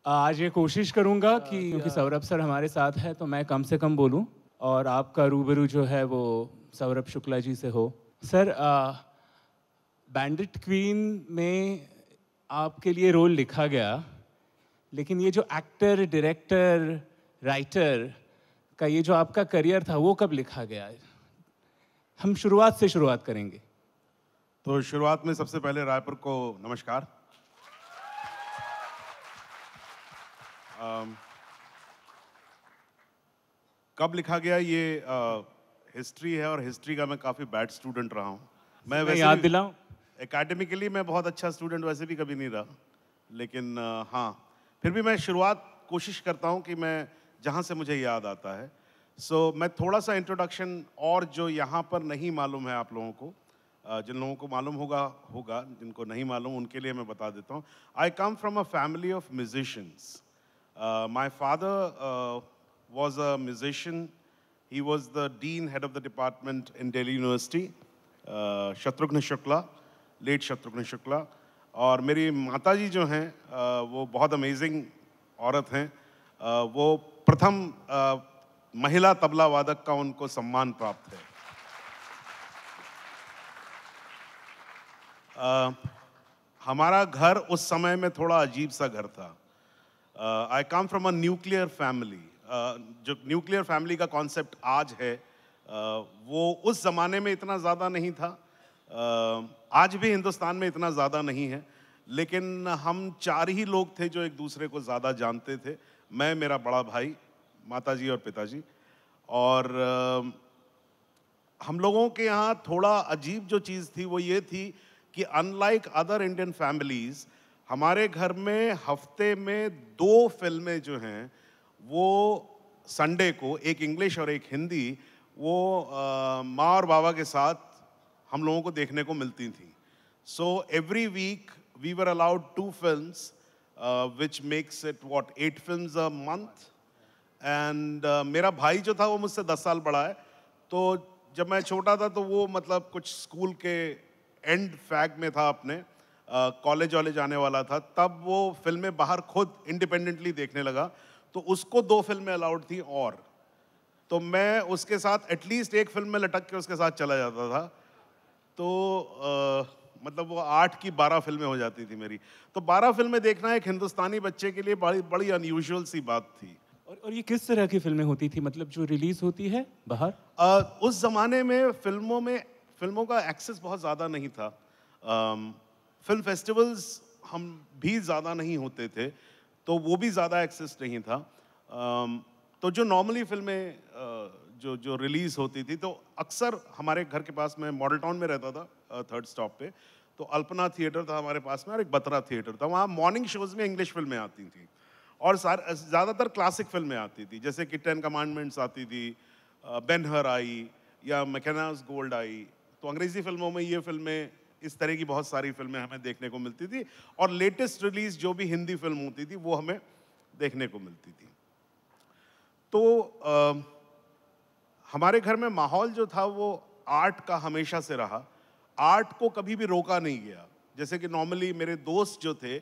आज ये कोशिश करूँगा कि क्योंकि सौरभ सर हमारे साथ है तो मैं कम से कम बोलूँ और आपका रूबरू जो है वो सौरभ शुक्ला जी से हो। सर, बैंडिट क्वीन में आपके लिए रोल लिखा गया, लेकिन ये जो एक्टर, डायरेक्टर, राइटर का ये जो आपका करियर था वो कब लिखा गया? हम शुरुआत से शुरुआत करेंगे। तो शुरुआत में सबसे पहले रायपुर को नमस्कार। कब लिखा गया ये हिस्ट्री है और हिस्ट्री का मैं काफ़ी बैड स्टूडेंट रहा हूँ। मैं याद दिलाऊं? एकेडमिकली मैं बहुत अच्छा स्टूडेंट वैसे भी कभी नहीं रहा, लेकिन हाँ, फिर भी मैं शुरुआत कोशिश करता हूँ कि मैं जहाँ से मुझे याद आता है। मैं थोड़ा सा इंट्रोडक्शन और जो यहाँ पर नहीं मालूम है आप लोगों को, जिन लोगों को मालूम होगा होगा, जिनको नहीं मालूम उनके लिए मैं बता देता हूँ। I come from a family of musicians. My father was a musician. He was the dean, head of the department in Delhi University, Shatrughan Shukla, late Shatrughan Shukla. और मेरी माता जी जो हैं वो बहुत अमेजिंग औरत हैं। वो प्रथम महिला तबला वादक का उनको सम्मान प्राप्त है। हमारा घर उस समय में थोड़ा अजीब सा घर था। I come from a nuclear family. जो न्यूक्लियर फैमिली का कॉन्सेप्ट आज है वो उस ज़माने में इतना ज़्यादा नहीं था। आज भी हिंदुस्तान में इतना ज़्यादा नहीं है, लेकिन हम 4 ही लोग थे जो एक दूसरे को ज़्यादा जानते थे। मैं, मेरा बड़ा भाई, माताजी और पिताजी। और हम लोगों के यहाँ थोड़ा अजीब जो चीज़ थी वो ये थी कि अनलाइक अदर इंडियन फैमिलीज़, हमारे घर में हफ्ते में 2 फिल्में जो हैं वो संडे को, एक इंग्लिश और एक हिंदी, वो माँ और बाबा के साथ हम लोगों को देखने को मिलती थी। So every week we were allowed 2 films, which makes it 8 films a month. And मेरा भाई जो था वो मुझसे 10 साल बड़ा है, तो जब मैं छोटा था तो वो मतलब कुछ स्कूल के एंड फैग में था, अपने कॉलेज वॉलेज जाने वाला था, तब वो फिल्में बाहर खुद इंडिपेंडेंटली देखने लगा। तो उसको 2 फिल्में अलाउड थी, और तो मैं उसके साथ एटलीस्ट एक फिल्म में लटक के उसके साथ चला जाता था। तो मतलब वो 8 की 12 फिल्में हो जाती थी मेरी। तो 12 फिल्में देखना एक हिंदुस्तानी बच्चे के लिए बड़ी बड़ी अनयूजुअल सी बात थी। और ये किस तरह की फिल्में होती थी, मतलब जो रिलीज होती है बाहर? उस ज़माने में फिल्मों का एक्सेस बहुत ज़्यादा नहीं था। फिल्म फेस्टिवल्स हम भी ज़्यादा नहीं होते थे, तो वो भी ज़्यादा एक्सेस नहीं था। तो जो नॉर्मली फिल्में जो जो रिलीज़ होती थी, तो अक्सर हमारे घर के पास, मैं मॉडल टाउन में रहता था, 3rd स्टॉप पे, तो अल्पना थिएटर था हमारे पास में और एक बत्रा थिएटर था। वहाँ मॉर्निंग शोज़ में इंग्लिश फिल्में आती थी और ज़्यादातर क्लासिक फिल्में आती थी, जैसे कि 10 कमांडमेंट्स आती थी, बेन हर आई, या मैकेनास गोल्ड आई। तो अंग्रेज़ी फिल्मों में ये फिल्में, इस तरह की बहुत सारी फिल्में हमें देखने को मिलती थी, और लेटेस्ट रिलीज जो भी हिंदी फिल्म होती थी वो हमें देखने को मिलती थी। तो हमारे घर में माहौल जो था वो आर्ट का हमेशा से रहा। आर्ट को कभी भी रोका नहीं गया। जैसे कि नॉर्मली मेरे दोस्त जो थे,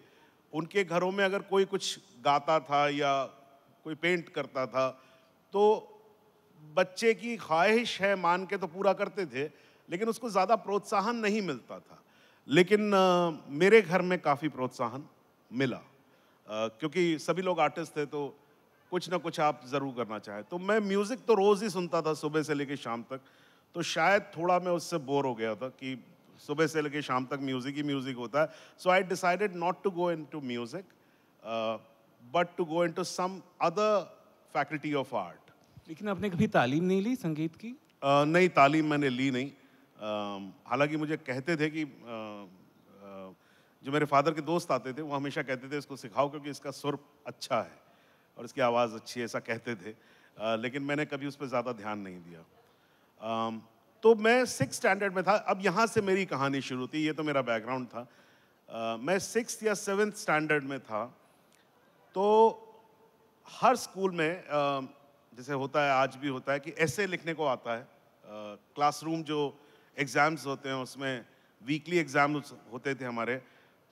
उनके घरों में अगर कोई कुछ गाता था या कोई पेंट करता था, तो बच्चे की ख्वाहिश है मान के तो पूरा करते थे, लेकिन उसको ज़्यादा प्रोत्साहन नहीं मिलता था। लेकिन मेरे घर में काफ़ी प्रोत्साहन मिला, क्योंकि सभी लोग आर्टिस्ट थे, तो कुछ ना कुछ आप ज़रूर करना चाहें। तो मैं म्यूज़िक तो रोज़ ही सुनता था, सुबह से लेकर शाम तक। तो शायद थोड़ा मैं उससे बोर हो गया था कि सुबह से लेकर शाम तक म्यूज़िक ही म्यूज़िक होता है। So I decided not to go into music, but to go into some other faculty of art. लेकिन आपने कभी तालीम नहीं ली संगीत की? नहीं, तालीम मैंने ली नहीं। हालांकि मुझे कहते थे कि जो मेरे फादर के दोस्त आते थे वो हमेशा कहते थे इसको सिखाओ क्योंकि इसका सुर अच्छा है और इसकी आवाज़ अच्छी है, ऐसा कहते थे। लेकिन मैंने कभी उस पर ज़्यादा ध्यान नहीं दिया। तो मैं 6th स्टैंडर्ड में था। अब यहाँ से मेरी कहानी शुरू थी, ये तो मेरा बैकग्राउंड था। मैं 6th या 7th स्टैंडर्ड में था, तो हर स्कूल में जैसे होता है, आज भी होता है कि ऐसे लिखने को आता है। क्लासरूम जो एग्ज़ाम्स होते हैं उसमें वीकली एग्ज़ाम्स होते थे हमारे,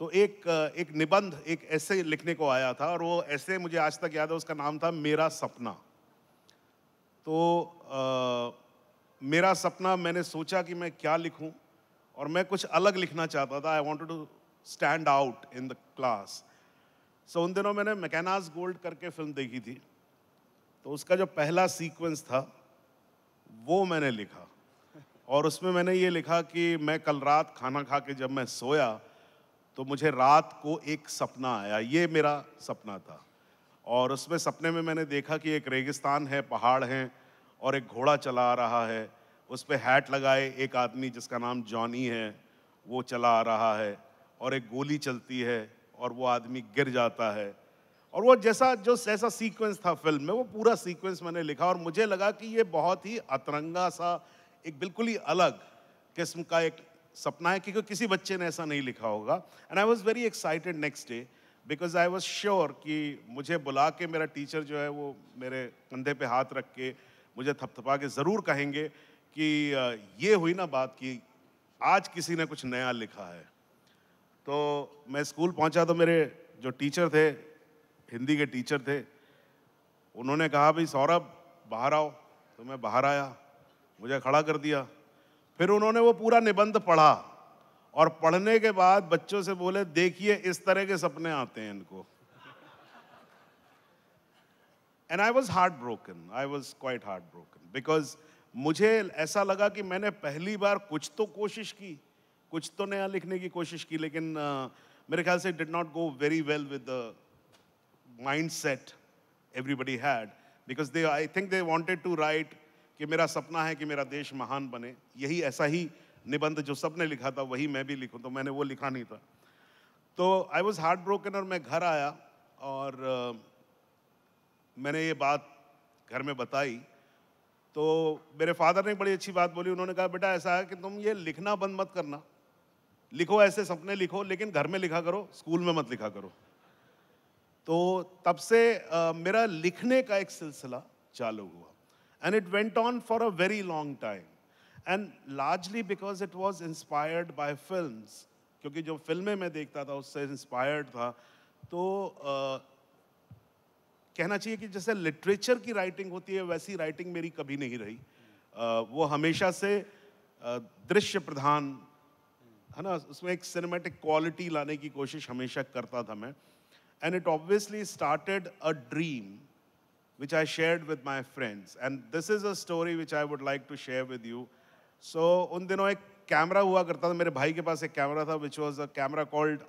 तो एक निबंध, एक ऐसे लिखने को आया था, और वो ऐसे मुझे आज तक याद है, उसका नाम था मेरा सपना। तो मेरा सपना, मैंने सोचा कि मैं क्या लिखूं, और मैं कुछ अलग लिखना चाहता था। I wanted to stand out in the class. So उन दिनों मैंने मैकेनास गोल्ड करके फिल्म देखी थी, तो उसका जो पहला सीक्वेंस था वो मैंने लिखा, और उसमें मैंने ये लिखा कि मैं कल रात खाना खा के जब मैं सोया तो मुझे रात को एक सपना आया। ये मेरा सपना था, और उसमें सपने में मैंने देखा कि एक रेगिस्तान है, पहाड़ हैं, और एक घोड़ा चला आ रहा है। उस पर हैट लगाए एक आदमी जिसका नाम जॉनी है, वो चला आ रहा है, और एक गोली चलती है और वो आदमी गिर जाता है। और वो जैसा सीक्वेंस था फिल्म में, वो पूरा सीक्वेंस मैंने लिखा, और मुझे लगा कि ये बहुत ही अतरंगा सा, एक बिल्कुल ही अलग किस्म का एक सपना है, क्योंकि किसी बच्चे ने ऐसा नहीं लिखा होगा। And I was very excited next day, because I was sure कि मुझे बुला के मेरा टीचर जो है वो मेरे कंधे पे हाथ रख के मुझे थपथपा के ज़रूर कहेंगे कि ये हुई ना बात कि आज किसी ने कुछ नया लिखा है। तो मैं स्कूल पहुंचा तो मेरे जो टीचर थे, हिंदी के टीचर थे, उन्होंने कहा भाई सौरभ बाहर आओ। तो मैं बाहर आया, मुझे खड़ा कर दिया। फिर उन्होंने वो पूरा निबंध पढ़ा, और पढ़ने के बाद बच्चों से बोले देखिए इस तरह के सपने आते हैं इनको। And I was heart broken, I was quite heart broken, because मुझे ऐसा लगा कि मैंने पहली बार कुछ तो कोशिश की, कुछ तो नया लिखने की कोशिश की, लेकिन मेरे ख्याल से did not go very well with the mindset everybody had, because I think they wanted to write कि मेरा सपना है कि मेरा देश महान बने। यही ऐसा ही निबंध जो सबने लिखा था वही मैं भी लिखूं, तो मैंने वो लिखा नहीं था। तो आई वॉज हार्ट ब्रोकन, और मैं घर आया और मैंने ये बात घर में बताई। तो मेरे फादर ने बड़ी अच्छी बात बोली, उन्होंने कहा बेटा ऐसा है कि तुम ये लिखना बंद मत करना, लिखो ऐसे सपने लिखो, लेकिन घर में लिखा करो, स्कूल में मत लिखा करो। तो तब से मेरा लिखने का एक सिलसिला चालू हुआ, and it went on for a very long time, and largely because it was inspired by films, क्योंकि जो फिल्में मैं देखता था उससे इंस्पायर्ड था। तो कहना चाहिए कि जैसे लिटरेचर की राइटिंग होती है वैसी राइटिंग मेरी कभी नहीं रही। वो हमेशा से दृश्य प्रधान है ना, उसमें एक सिनेमैटिक क्वालिटी लाने की कोशिश हमेशा करता था मैं। And it obviously started a dream which I shared with my friends. And this is a story which I would like to share with you. So उन दिनों एक कैमरा हुआ करता था, मेरे भाई के पास एक कैमरा था, which was a camera called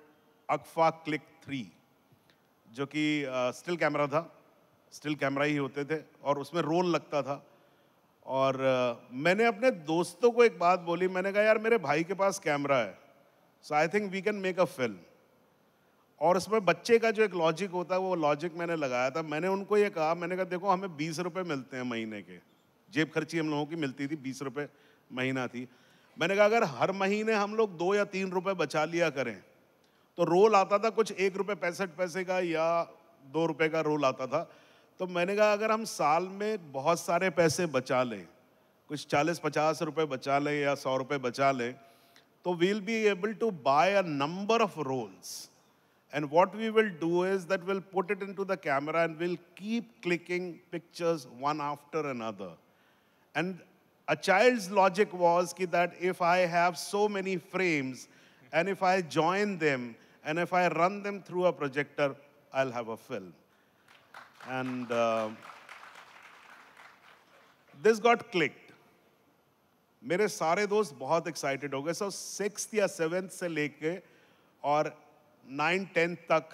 Agfa Click 3, जो कि स्टिल कैमरा था, स्टिल कैमरा ही होते थे, और उसमें रोल लगता था। और मैंने अपने दोस्तों को एक बात बोली, मैंने कहा यार मेरे भाई के पास कैमरा है, so I think we can make a film. और उसमें बच्चे का जो एक लॉजिक होता है वो लॉजिक मैंने लगाया था। मैंने उनको ये कहा, मैंने कहा देखो हमें 20 रुपये मिलते हैं महीने के, जेब खर्ची हम लोगों की मिलती थी, 20 रुपये महीना थी। मैंने कहा अगर हर महीने हम लोग 2 या 3 रुपये बचा लिया करें, तो रोल आता था कुछ 1 रुपये 65 पैसे का या 2 रुपये का रोल आता था। तो मैंने कहा अगर हम साल में बहुत सारे पैसे बचा लें, कुछ 40-50 रुपये बचा लें या 100 रुपये बचा लें, तो we'll be able to buy a number of rolls. And what we will do is that we'll put it into the camera and we'll keep clicking pictures one after another. And a child's logic was that if I have so many frames and if I join them and if I run them through a projector, I'll have a film. And this got clicked. मेरे सारे दोस्त बहुत excited हो गए। सो 6th या 7th से लेके और 9-10 तक,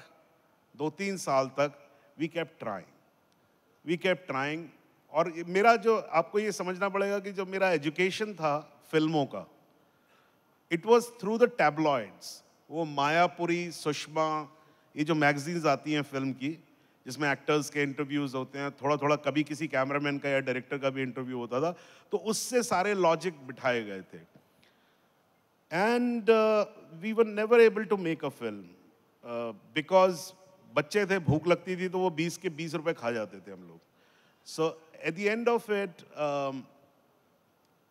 2-3 साल तक वी केप्ट ट्राइंग। और मेरा जो, आपको ये समझना पड़ेगा कि जो मेरा एजुकेशन था फिल्मों का, it was through the tabloids. वो मायापुरी, सुषमा, ये जो मैगजीन्स आती हैं फिल्म की, जिसमें एक्टर्स के इंटरव्यूज होते हैं, थोड़ा थोड़ा कभी किसी कैमरामैन का या डायरेक्टर का भी इंटरव्यू होता था, तो उससे सारे लॉजिक बिठाए गए थे। And we were never able to make a film because बच्चे थे, भूख लगती थी तो वो 20 के 20 रुपए खा जाते थे हम लोग। So at the end of it,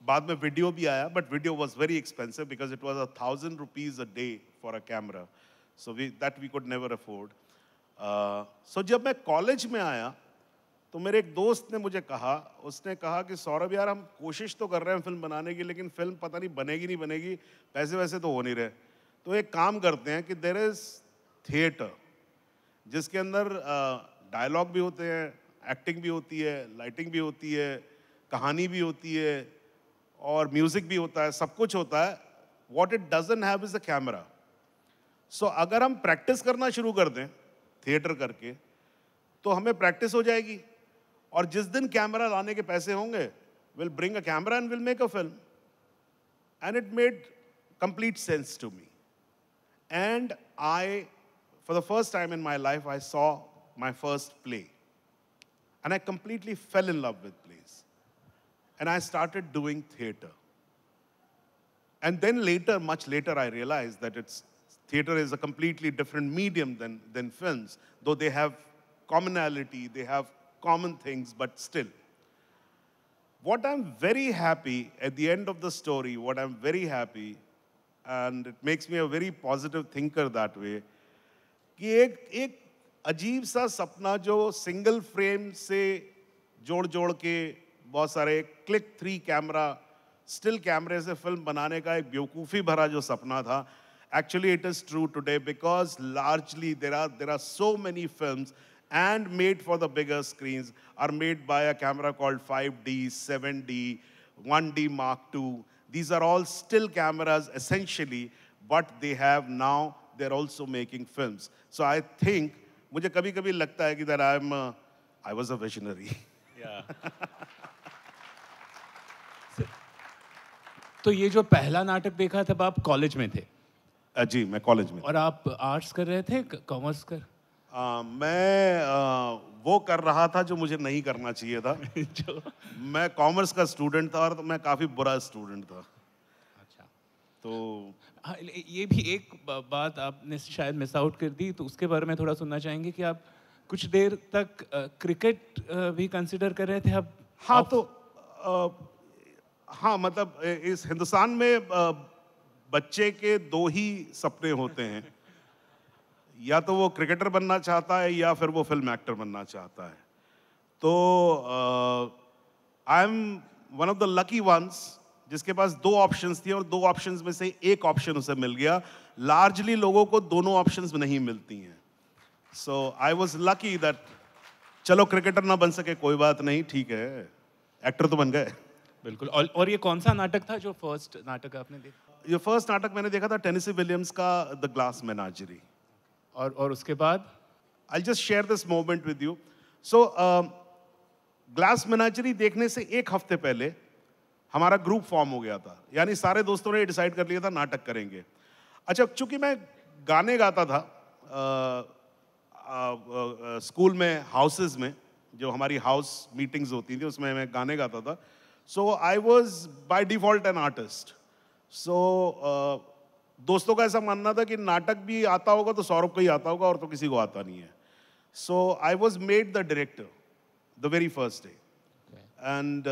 बाद में वीडियो भी आया, but video was very expensive because it was 1,000 rupees a day for a camera. So that we could never afford. So जब मैं कॉलेज में आया तो मेरे एक दोस्त ने मुझे कहा, उसने कहा कि सौरभ यार हम कोशिश तो कर रहे हैं फिल्म बनाने की, लेकिन फिल्म पता नहीं बनेगी नहीं बनेगी, पैसे वैसे तो हो नहीं रहे, तो एक काम करते हैं कि देयर इज थिएटर जिसके अंदर डायलॉग भी होते हैं, एक्टिंग भी होती है, लाइटिंग भी होती है, कहानी भी होती है और म्यूजिक भी होता है, सब कुछ होता है. What it doesn't have is a camera. So अगर हम प्रैक्टिस करना शुरू कर दें थिएटर करके तो हमें प्रैक्टिस हो जाएगी, और जिस दिन कैमरा लाने के पैसे होंगे will bring a camera and will make a film. And it made complete sense to me. And I, for the first time in my life, I saw my first play and I completely fell in love with plays. And I started doing theater. And then later, much later, I realized that theater is a completely different medium than films, though they have commonality, they have common things, but still. What I'm very happy, at the end of the story, what I'm very happy, and it makes me a very positive thinker that way, कि एक अजीब सा सपना जो single frame से जोड़ जोड़ के बहुत सारे क्लिक 3 कैमरा स्टिल कैमरे से फिल्म बनाने का एक बेवकूफ़ी भरा जो सपना था, actually it is true today, because largely there are so many films and made for the bigger screens are made by a camera called 5D, 7D, 1D Mark II. These are all still cameras essentially, but they have now, they're also making films. So I think, मुझे कभी कभी लगता है कि that I was a visionary. Yeah. तो ये जो पहला नाटक देखा तब आप कॉलेज में थे? जी, मैं कॉलेज में. और आप आर्ट्स कर रहे थे, कॉमर्स कर? मैं वो कर रहा था जो मुझे नहीं करना चाहिए था. जो मैं कॉमर्स का स्टूडेंट था और मैं काफ़ी बुरा स्टूडेंट था. अच्छा. तो हाँ, ये भी एक बात आपने शायद मिस आउट कर दी, तो उसके बारे में थोड़ा सुनना चाहेंगे कि आप कुछ देर तक क्रिकेट भी कंसिडर कर रहे थे अब? हाँ, तो हाँ, मतलब इस हिंदुस्तान में बच्चे के 2 ही सपने होते हैं, या तो वो क्रिकेटर बनना चाहता है या फिर वो फिल्म एक्टर बनना चाहता है. तो I am one of the lucky ones जिसके पास 2 ऑप्शंस थी और 2 ऑप्शंस में से एक ऑप्शन उसे मिल गया. लार्जली लोगों को दोनों ऑप्शंस नहीं मिलती हैं. सो आई वॉज लकी दैट चलो क्रिकेटर ना बन सके कोई बात नहीं, ठीक है, एक्टर तो बन गए. बिल्कुल. और ये कौन सा नाटक था जो फर्स्ट नाटक आपने देखा? ये फर्स्ट नाटक मैंने देखा था टेनेसी विलियम्स का द ग्लास मेनाजरी. और उसके बाद I'll just share this moment with you. So, Glass Menagerie देखने से 1 हफ्ते पहले हमारा ग्रुप फॉर्म हो गया था. यानी सारे दोस्तों ने डिसाइड कर लिया था नाटक करेंगे. अच्छा, चूंकि मैं गाने गाता था स्कूल में, हाउसेस में, जो हमारी हाउस मीटिंग्स होती थी उसमें मैं गाने गाता था. So I was by default an artist. So दोस्तों का ऐसा मानना था कि नाटक भी आता होगा तो सौरभ को ही आता होगा और तो किसी को आता नहीं है. So I was made the director the very first day. And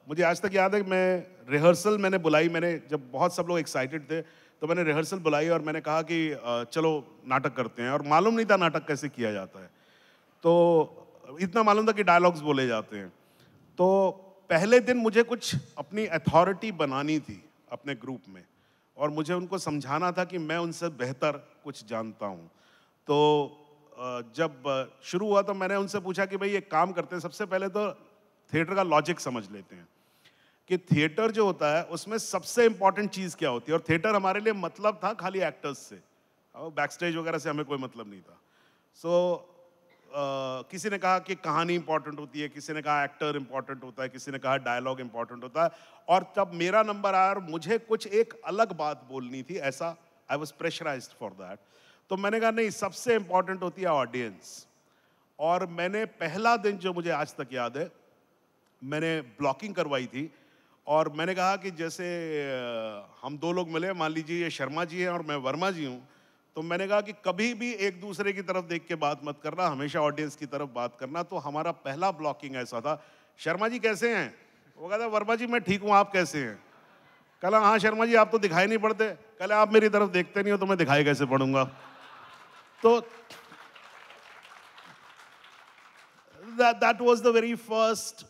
मुझे आज तक याद है, मैं रिहर्सल मैंने बुलाई, मैंने जब बहुत सब लोग एक्साइटेड थे तो मैंने रिहर्सल बुलाई और मैंने कहा कि चलो नाटक करते हैं. और मालूम नहीं था नाटक कैसे किया जाता है, तो इतना मालूम था कि डायलॉग्स बोले जाते हैं. तो पहले दिन मुझे कुछ अपनी अथॉरिटी बनानी थी अपने ग्रुप में और मुझे उनको समझाना था कि मैं उनसे बेहतर कुछ जानता हूँ. तो जब शुरू हुआ तो मैंने उनसे पूछा कि भाई एक काम करते हैं, सबसे पहले तो थिएटर का लॉजिक समझ लेते हैं कि थिएटर जो होता है उसमें सबसे इंपॉर्टेंट चीज़ क्या होती है. और थिएटर हमारे लिए मतलब था खाली एक्टर्स से, बैक स्टेज वगैरह से हमें कोई मतलब नहीं था. सो किसी ने कहा कि कहानी इंपॉर्टेंट होती है, किसी ने कहा एक्टर इंपॉर्टेंट होता है, किसी ने कहा डायलॉग इंपॉर्टेंट होता है. और तब मेरा नंबर आया और मुझे कुछ एक अलग बात बोलनी थी, ऐसा I was pressurised for that. तो मैंने कहा नहीं, सबसे इंपॉर्टेंट होती है ऑडियंस. और मैंने पहला दिन, जो मुझे आज तक याद है, मैंने ब्लॉकिंग करवाई थी और मैंने कहा कि जैसे हम 2 लोग मिले, मान लीजिए ये शर्मा जी हैं और मैं वर्मा जी हूँ, तो मैंने कहा कि कभी भी एक दूसरे की तरफ देख के बात मत करना, हमेशा ऑडियंस की तरफ बात करना. तो हमारा पहला ब्लॉकिंग ऐसा था, शर्मा जी कैसे हैं? वो कहता वर्मा जी मैं ठीक हूँ, आप कैसे हैं? कल हाँ शर्मा जी आप तो दिखाई नहीं पड़ते. कल आप मेरी तरफ देखते नहीं हो तो मैं दिखाई कैसे पड़ूंगा. तो that was the very first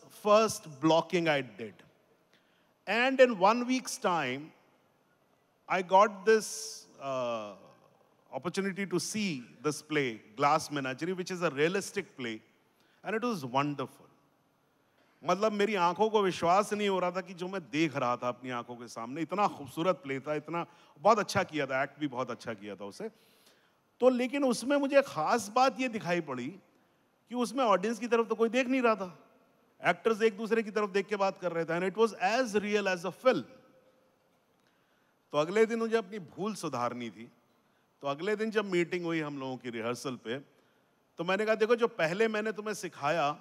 blocking I did. And in 1 week's time, I got this opportunity to see this play, Glass Menagerie, which is a realistic play, and it was wonderful. मतलब मेरी आंखों को विश्वास नहीं हो रहा था कि जो मैं देख रहा था अपनी आंखों के सामने, इतना खूबसूरत प्ले था, इतना बहुत अच्छा किया था, एक्ट भी बहुत अच्छा किया था उसे। तो लेकिन उसमें मुझे खास बात ये दिखाई पड़ी कि उसमें ऑडियंस की तरफ तो कोई देख नहीं रहा था, एक्टर्स एक दूसरे की तरफ देख के बात कर रहे थे, and it was as real as a film. तो अगले दिन मुझे अपनी भूल सुधारनी थी। तो अगले दिन जब मीटिंग हुई हम लोगों की रिहर्सल पे, तो मैंने कहा देखो, जो पहले मैंने तुम्हें सिखाया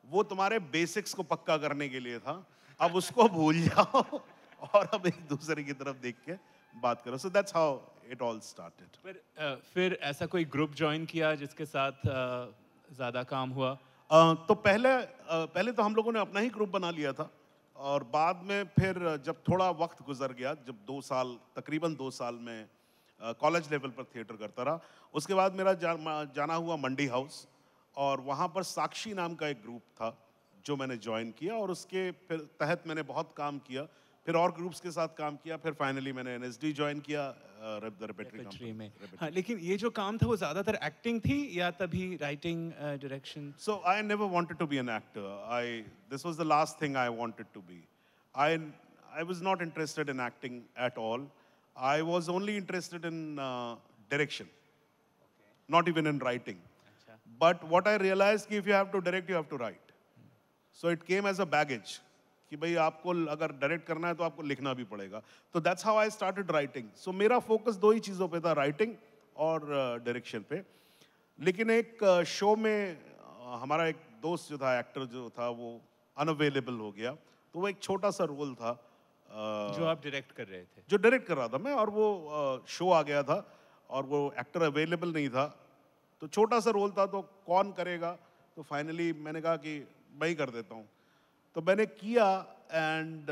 वो तुम्हारे बेसिक्स को पक्का करने के लिए था, अब उसको भूल जाओ और अब एक दूसरे की तरफ देख के बात करो। So that's how it all started. पर फिर ऐसा कोई ग्रुप ज्वाइन किया जिसके साथ ज़्यादा काम हुआ? तो पहले तो हम लोगों ने अपना ही ग्रुप बना लिया था, और बाद में फिर जब थोड़ा वक्त गुजर गया, जब 2 साल, तकरीबन 2 साल में कॉलेज लेवल पर थिएटर करता रहा, उसके बाद मेरा जाना हुआ मंडी हाउस, और वहाँ पर साक्षी नाम का एक ग्रुप था जो मैंने ज्वाइन किया, और उसके फिर तहत मैंने बहुत काम किया, फिर और ग्रुप्स के साथ काम किया, फिर फाइनली मैंने एनएसडी ज्वाइन किया, द रेपेट्री में। हाँ, लेकिन ये जो काम था वो ज़्यादातर एक्टिंग थी या तभी writing, direction? So I never wanted to be an actor. This was the last thing I wanted to be. I was not interested in acting at all. I was only interested in direction, not even in writing. But what I realized कि if you have to direct, you have to write. So it came as a baggage कि भाई आपको अगर direct करना है तो आपको लिखना भी पड़ेगा। तो that's how I started writing. So मेरा फोकस 2 ही चीज़ों पे था, राइटिंग और डायरेक्शन पे। लेकिन एक शो में हमारा एक दोस्त जो था, एक्टर जो था, वो अनअवेलेबल हो गया, तो वो एक छोटा सा रोल था जो आप डायरेक्ट कर रहे थे? जो डायरेक्ट कर रहा था मैं, और वो शो आ गया था और वो एक्टर अवेलेबल नहीं था, तो छोटा सा रोल था, तो कौन करेगा? तो फाइनली मैंने कहा कि मैं ही कर देता हूँ। तो मैंने किया, and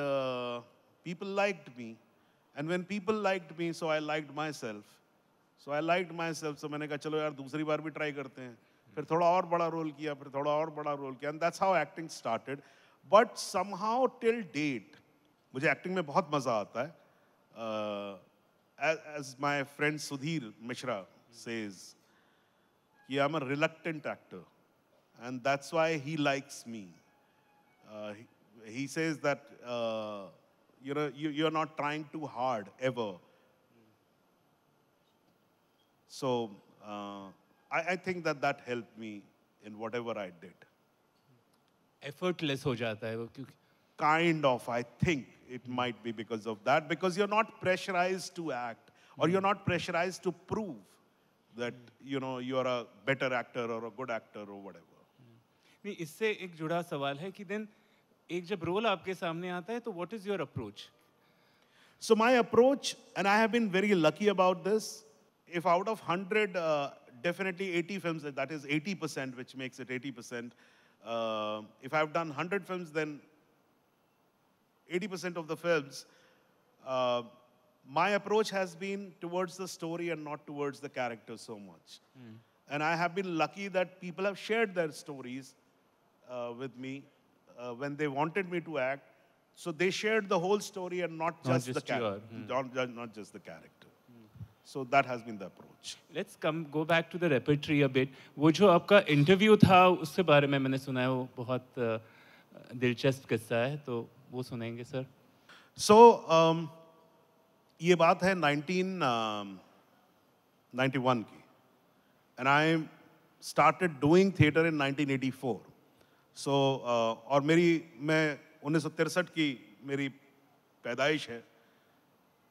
people liked me, and when people liked me, so I liked myself. So मैंने कहा चलो यार दूसरी बार भी ट्राई करते हैं। फिर थोड़ा और बड़ा रोल किया, फिर थोड़ा और बड़ा रोल किया, and that's how acting started. But somehow till date मुझे एक्टिंग में बहुत मज़ा आता है। As my friend Sudhir Mishra says कि I am a reluctant actor, and that's why he likes me. He says that you're not trying too hard ever. So I think that helped me in whatever I did. Effortless हो जाता है वो, क्योंकि Kind of, I think it might be because of that, because you're not pressurized to act, or you're not pressurized to prove that you're a better actor or a good actor or whatever. नहीं, इससे एक जुड़ा सवाल है कि then एक जब role आपके सामने आता है तो what is your approach? So my approach, and I have been very lucky about this, if out of 100, definitely 80 films, that is 80%, which makes it 80%. If I've done 100 films, then 80% of the films, my approach has been towards the story and not towards the character so much. And I have been lucky that people have shared their stories with me when they wanted me to act. So they shared the whole story and not just the character, not just the character. So that has been the approach. Let's go back to the repertory a bit. वो जो आपका interview था उसके बारे में मैंने सुना है, वो बहुत दिलचस्प किस्सा है, तो वो सुनेंगे सर? So ये बात है 1991 की, and I started doing theatre in 1984. So और मैं 1963 की मेरी पैदाइश है।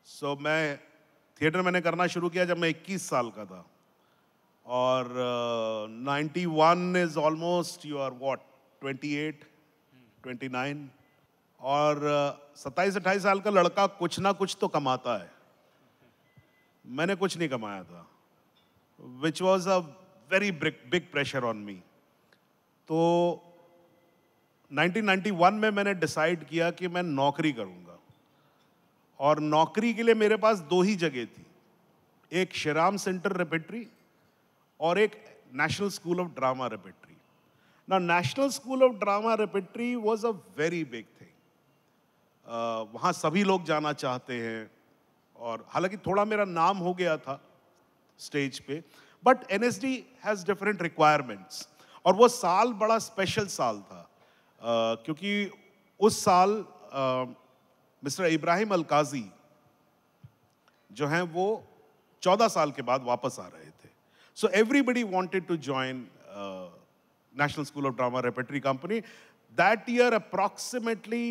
So मैं थिएटर मैंने करना शुरू किया जब मैं 21 साल का था, और 91 is almost you are what 28, 29, और 27-28 साल का लड़का कुछ ना कुछ तो कमाता है। मैंने कुछ नहीं कमाया था, which was a very big pressure on me. तो 1991 में मैंने डिसाइड किया कि मैं नौकरी करूंगा, और नौकरी के लिए मेरे पास 2 ही जगह थी, एक श्रीराम सेंटर रेपेट्री और एक National School of Drama repertory. ना National School of Drama repertory was a very big thing. वहाँ सभी लोग जाना चाहते हैं, और हालांकि थोड़ा मेरा नाम हो गया था स्टेज पे, but NSD has different requirements. और वो साल बड़ा स्पेशल साल था, क्योंकि उस साल मिस्टर इब्राहिम अलकाजी जो हैं वो 14 साल के बाद वापस आ रहे थे। So everybody wanted to join National School of Drama Repertory Company. That year approximately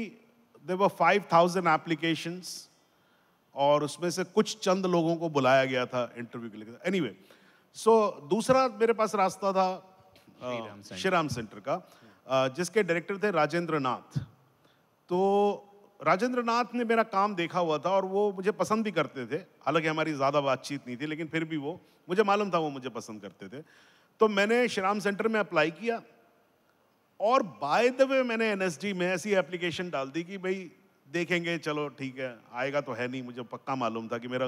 there were 5,000 applications, और उसमें से कुछ चंद लोगों को बुलाया गया था इंटरव्यू के लिए। एनीवे, सो दूसरा मेरे पास रास्ता था श्रीराम सेंटर का, जिसके डायरेक्टर थे राजेंद्र नाथ। तो राजेंद्र नाथ ने मेरा काम देखा हुआ था और वो मुझे पसंद भी करते थे, हालांकि हमारी ज़्यादा बातचीत नहीं थी, लेकिन फिर भी वो मुझे मालूम था वो मुझे पसंद करते थे। तो मैंने श्रीराम सेंटर में अप्लाई किया, और बाय द वे मैंने एनएसडी में ऐसी एप्लीकेशन डाल दी कि भाई देखेंगे, चलो ठीक है, आएगा तो है नहीं, मुझे पक्का मालूम था कि मेरा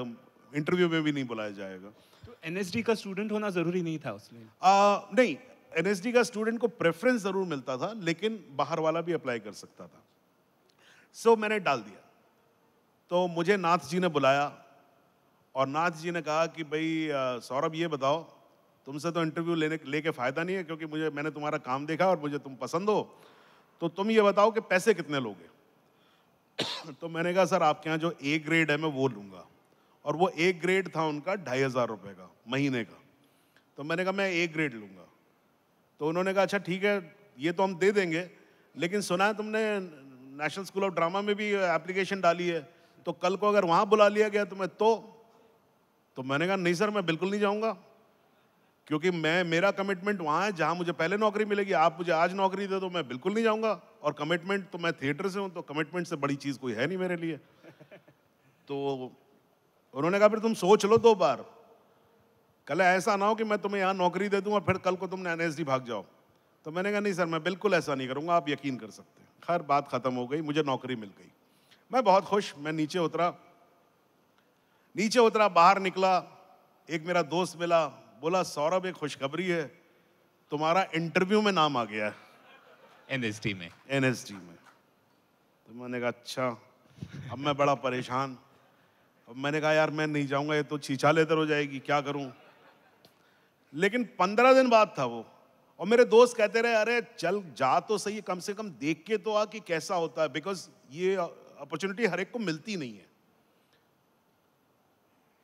इंटरव्यू में भी नहीं बुलाया जाएगा। तो एनएसडी का स्टूडेंट होना ज़रूरी नहीं था उसमें? नहीं, एनएसडी का स्टूडेंट को प्रेफरेंस ज़रूर मिलता था, लेकिन बाहर वाला भी अप्लाई कर सकता था। सो मैंने डाल दिया। तो मुझे नाथ जी ने बुलाया, और नाथ जी ने कहा कि भाई सौरभ, ये बताओ, तुमसे तो इंटरव्यू लेके फ़ायदा नहीं है, क्योंकि मैंने तुम्हारा काम देखा और मुझे तुम पसंद हो, तो तुम ये बताओ कि पैसे कितने लोगे। तो मैंने कहा सर, आपके यहाँ जो ए ग्रेड है मैं वो लूँगा, और वो ए ग्रेड था उनका 2,500 रुपये का महीने का। तो मैंने कहा मैं ए ग्रेड लूँगा। तो उन्होंने कहा अच्छा ठीक है, ये तो हम दे देंगे, लेकिन सुना है तुमने नेशनल स्कूल ऑफ ड्रामा में भी एप्लीकेशन डाली है, तो कल को अगर वहाँ बुला लिया गया तुम्हें तो मैंने कहा नहीं सर, मैं बिल्कुल नहीं जाऊँगा, क्योंकि मेरा कमिटमेंट वहाँ है जहाँ मुझे पहले नौकरी मिलेगी। आप मुझे आज नौकरी दे दो, मैं बिल्कुल नहीं जाऊँगा, और कमिटमेंट तो मैं थिएटर से हूँ, तो कमिटमेंट से बड़ी चीज़ कोई है नहीं मेरे लिए। तो उन्होंने कहा फिर तुम सोच लो 2 बार, कल ऐसा ना हो कि मैं तुम्हें यहाँ नौकरी दे दूँ और फिर कल को तुम एनएसडी भाग जाओ। तो मैंने कहा नहीं सर, मैं बिल्कुल ऐसा नहीं करूँगा, आप यकीन कर सकते हैं। खैर बात ख़त्म हो गई, मुझे नौकरी मिल गई, मैं बहुत खुश। मैं नीचे उतरा, बाहर निकला, एक मेरा दोस्त मिला, बोला सौरभ एक खुशखबरी है, तुम्हारा इंटरव्यू में नाम आ गया है एनएसडी में। तो मैंने कहा अच्छा। अब मैं बड़ा परेशान, अब मैंने कहा यार मैं नहीं जाऊंगा, ये तो छीछा लेतर हो जाएगी, क्या करूं। लेकिन 15 दिन बाद था वो, और मेरे दोस्त कहते रहे अरे चल जा तो सही, कम से कम देख के तो आ कि कैसा होता है, बिकॉज ये अपॉर्चुनिटी हर एक को मिलती नहीं है।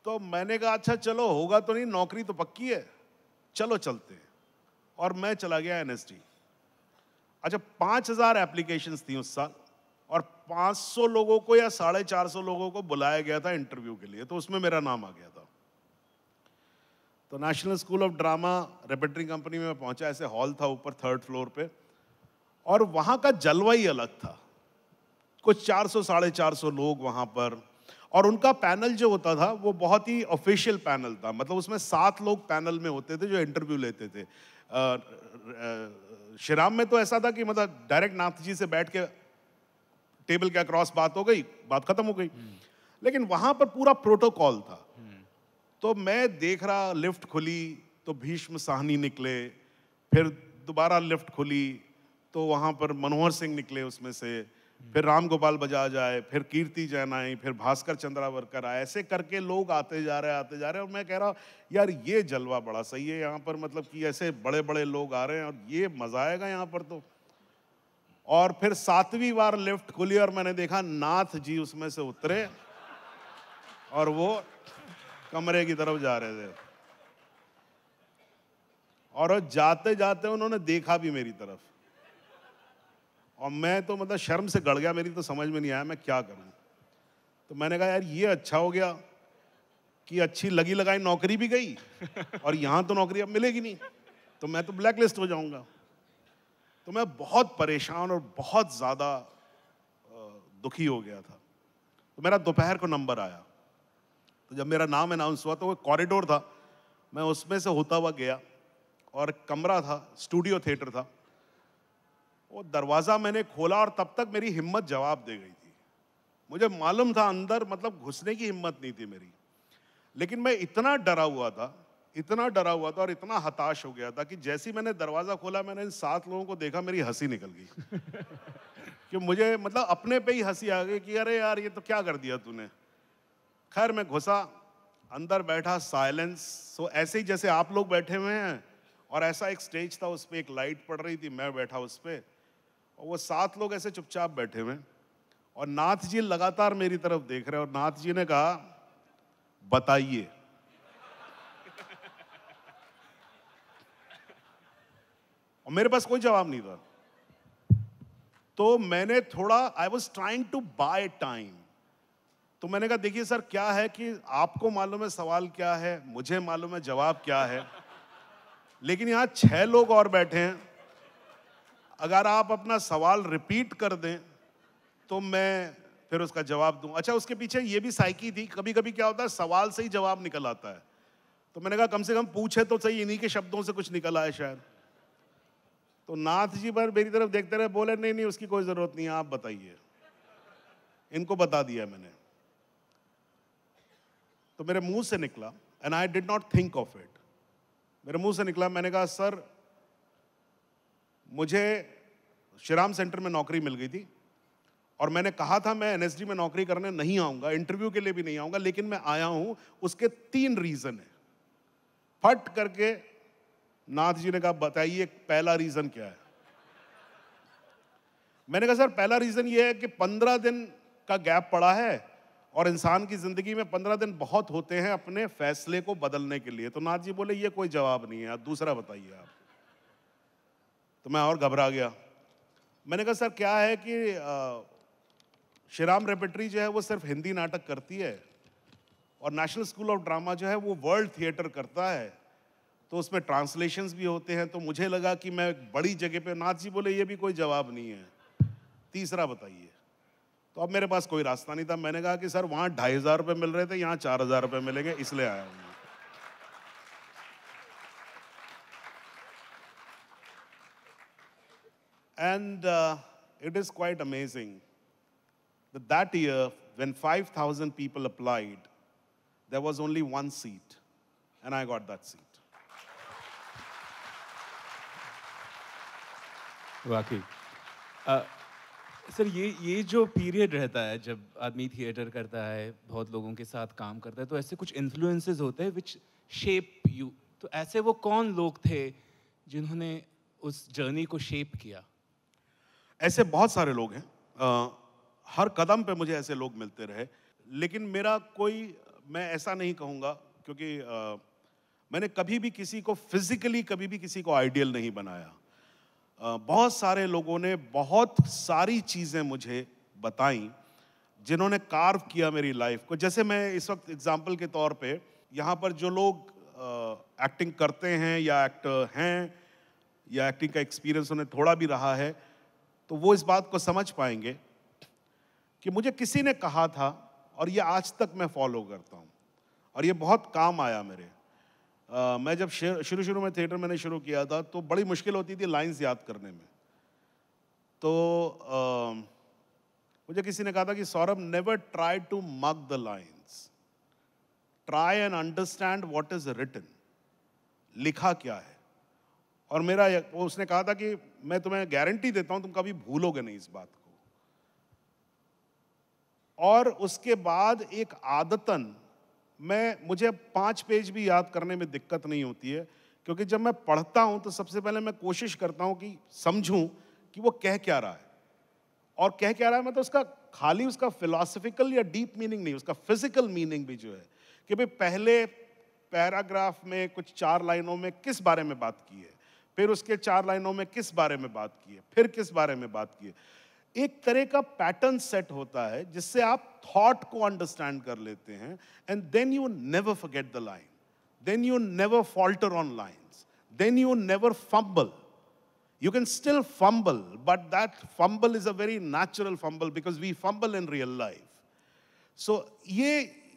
तो मैंने कहा अच्छा चलो, होगा तो नहीं, नौकरी तो पक्की है, चलो चलते हैं। और मैं चला गया एनएसडी। अच्छा, 5,000 एप्लीकेशंस थी उस साल, और 500 लोगों को या 450 लोगों को बुलाया गया था इंटरव्यू के लिए, तो उसमें मेरा नाम आ गया था। तो national School of Drama Repertory company में पहुंचा, ऐसे हॉल था ऊपर 3rd फ्लोर पे, और वहां का जलवा ही अलग था। कुछ 400-450 लोग वहां पर, और उनका पैनल जो होता था वो बहुत ही ऑफिशियल पैनल था, मतलब उसमें 7 लोग पैनल में होते थे जो इंटरव्यू लेते थे। श्रीराम में तो ऐसा था कि मतलब डायरेक्ट नाथ जी से बैठ के टेबल के अक्रॉस बात हो गई, बात खत्म हो गई। लेकिन वहां पर पूरा प्रोटोकॉल था। तो मैं देख रहा, लिफ्ट खुली तो भीष्म साहनी निकले, फिर दोबारा लिफ्ट खुली तो वहां पर मनोहर सिंह निकले उसमें से, फिर राम गोपाल बजाज आए, फिर कीर्ति जैन आई, फिर भास्कर चंद्रावरकर आए, ऐसे करके लोग आते जा रहे। और मैं कह रहा यार ये जलवा बड़ा सही है यहाँ पर, मतलब कि ऐसे बड़े बड़े लोग आ रहे हैं और ये मजा आएगा यहाँ पर तो। और फिर 7वीं बार लिफ्ट खुली और मैंने देखा नाथ जी उसमें से उतरे और वो कमरे की तरफ जा रहे थे, और जाते जाते उन्होंने देखा भी मेरी तरफ, और मैं तो मतलब शर्म से गड़ गया, मेरी तो समझ में नहीं आया मैं क्या करूं। तो मैंने कहा यार ये अच्छा हो गया कि अच्छी लगी लगाई नौकरी भी गई और यहां तो नौकरी अब मिलेगी नहीं, तो मैं तो ब्लैक लिस्ट हो जाऊंगा। तो मैं बहुत परेशान और बहुत ज़्यादा दुखी हो गया था। तो मेरा दोपहर को नंबर आया, तो जब मेरा नाम अनाउंस हुआ तो वो कॉरिडोर था, मैं उसमें से होता हुआ गया, और कमरा था, स्टूडियो थिएटर था। वो दरवाज़ा मैंने खोला और तब तक मेरी हिम्मत जवाब दे गई थी। मुझे मालूम था अंदर मतलब घुसने की हिम्मत नहीं थी मेरी, लेकिन मैं इतना डरा हुआ था, इतना डरा हुआ था और इतना हताश हो गया था कि जैसे ही मैंने दरवाजा खोला, मैंने इन 7 लोगों को देखा, मेरी हंसी निकल गई कि मुझे मतलब अपने पे ही हंसी आ गई कि अरे यार ये तो क्या कर दिया तूने। खैर मैं घुसा, अंदर बैठा, साइलेंस। सो ऐसे ही जैसे आप लोग बैठे हुए हैं, और ऐसा एक स्टेज था, उस पर एक लाइट पड़ रही थी, मैं बैठा उस पर, और वो 7 लोग ऐसे चुपचाप बैठे हुए, और नाथ जी लगातार मेरी तरफ देख रहे हैं, और नाथ जी ने कहा बताइए। और मेरे पास कोई जवाब नहीं था। तो मैंने थोड़ा, I was trying to buy time. तो मैंने कहा देखिए सर, क्या है कि आपको मालूम है सवाल क्या है, मुझे मालूम है जवाब क्या है, लेकिन यहां 6 लोग और बैठे हैं, अगर आप अपना सवाल रिपीट कर दें तो मैं फिर उसका जवाब दूं। अच्छा, उसके पीछे ये भी साइकी थी, कभी कभी क्या होता है सवाल से ही जवाब निकल आता है, तो मैंने कहा कम से कम पूछे तो सही, इन्हीं के शब्दों से कुछ निकला है शायद। तो नाथ जी पर मेरी तरफ देखते रहे, बोले नहीं नहीं उसकी कोई जरूरत नहीं है, आप बताइए। इनको बता दिया मैंने। तो मेरे मुंह से निकला, and I did not think of it, मेरे मुंह से निकला, मैंने कहा सर मुझे श्रीराम सेंटर में नौकरी मिल गई थी, और मैंने कहा था मैं एनएसडी में नौकरी करने नहीं आऊंगा, इंटरव्यू के लिए भी नहीं आऊंगा, लेकिन मैं आया हूं, उसके 3 रीजन है। फट करके नाथ जी ने कहा बताइए पहला रीजन क्या है। मैंने कहा सर पहला रीजन ये है कि 15 दिन का गैप पड़ा है, और इंसान की जिंदगी में 15 दिन बहुत होते हैं अपने फैसले को बदलने के लिए। तो नाथ जी बोले ये कोई जवाब नहीं है, आप दूसरा बताइए आप। तो मैं और घबरा गया। मैंने कहा सर क्या है कि श्रीराम रेपेट्री जो है वो सिर्फ हिंदी नाटक करती है, और नेशनल स्कूल ऑफ ड्रामा जो है वो वर्ल्ड थिएटर करता है, तो उसमें ट्रांसलेशंस भी होते हैं। तो मुझे लगा कि मैं एक बड़ी जगह पे। नाथ जी बोले ये भी कोई जवाब नहीं है, तीसरा बताइए। तो अब मेरे पास कोई रास्ता नहीं था, मैंने कहा कि सर वहां 2500 रुपये मिल रहे थे, यहाँ 4000 रुपये मिलेंगे, इसलिए आया हूँ। And it is quite amazing that year, when 5,000 people applied, there was only one seat, and I got that seat. वाकई सर, ये जो पीरियड रहता है जब आदमी थिएटर करता है, बहुत लोगों के साथ काम करता है, तो ऐसे कुछ इन्फ्लुएंसेस होते हैं विच शेप यू। तो ऐसे वो कौन लोग थे जिन्होंने उस जर्नी को शेप किया? ऐसे बहुत सारे लोग हैं, हर कदम पे मुझे ऐसे लोग मिलते रहे, लेकिन मेरा कोई, मैं ऐसा नहीं कहूँगा, क्योंकि मैंने कभी भी किसी को फिजिकली, कभी भी किसी को आइडियल नहीं बनाया। बहुत सारे लोगों ने बहुत सारी चीज़ें मुझे बताई जिन्होंने कार्व किया मेरी लाइफ को। जैसे मैं इस वक्त एग्जाम्पल के तौर पे, यहाँ पर जो लोग एक्टिंग करते हैं या एक्टर हैं, या एक्टिंग का एक्सपीरियंस उन्हें थोड़ा भी रहा है, तो वो इस बात को समझ पाएंगे कि मुझे किसी ने कहा था, और ये आज तक मैं फॉलो करता हूँ, और ये बहुत काम आया मेरे। मैं जब शुरू में थिएटर मैंने शुरू किया था, तो बड़ी मुश्किल होती थी लाइंस याद करने में। तो मुझे किसी ने कहा था कि Saurabh, never try to mug the lines, try and understand what is written, लिखा क्या है। और मेरा वो उसने कहा था कि मैं तुम्हें गारंटी देता हूं तुम कभी भूलोगे नहीं इस बात को। और उसके बाद एक आदतन मुझे 5 पेज भी याद करने में दिक्कत नहीं होती है, क्योंकि जब मैं पढ़ता हूं तो सबसे पहले मैं कोशिश करता हूं कि समझूं कि वो कह क्या रहा है। और कह क्या रहा है मतलब उसका खाली उसका फिलॉसफिकल या डीप मीनिंग नहीं, उसका फिजिकल मीनिंग भी जो है कि भाई पहले पैराग्राफ में कुछ 4 लाइनों में किस बारे में बात की है, फिर उसके 4 लाइनों में किस बारे में बात की है, फिर किस बारे में बात की है। एक तरह का पैटर्न सेट होता है जिससे आप थॉट को अंडरस्टैंड कर लेते हैं, and then you never forget the line, then you never falter on lines, then you never fumble. You can still fumble, but that fumble is a very natural fumble because we fumble in real life. So ये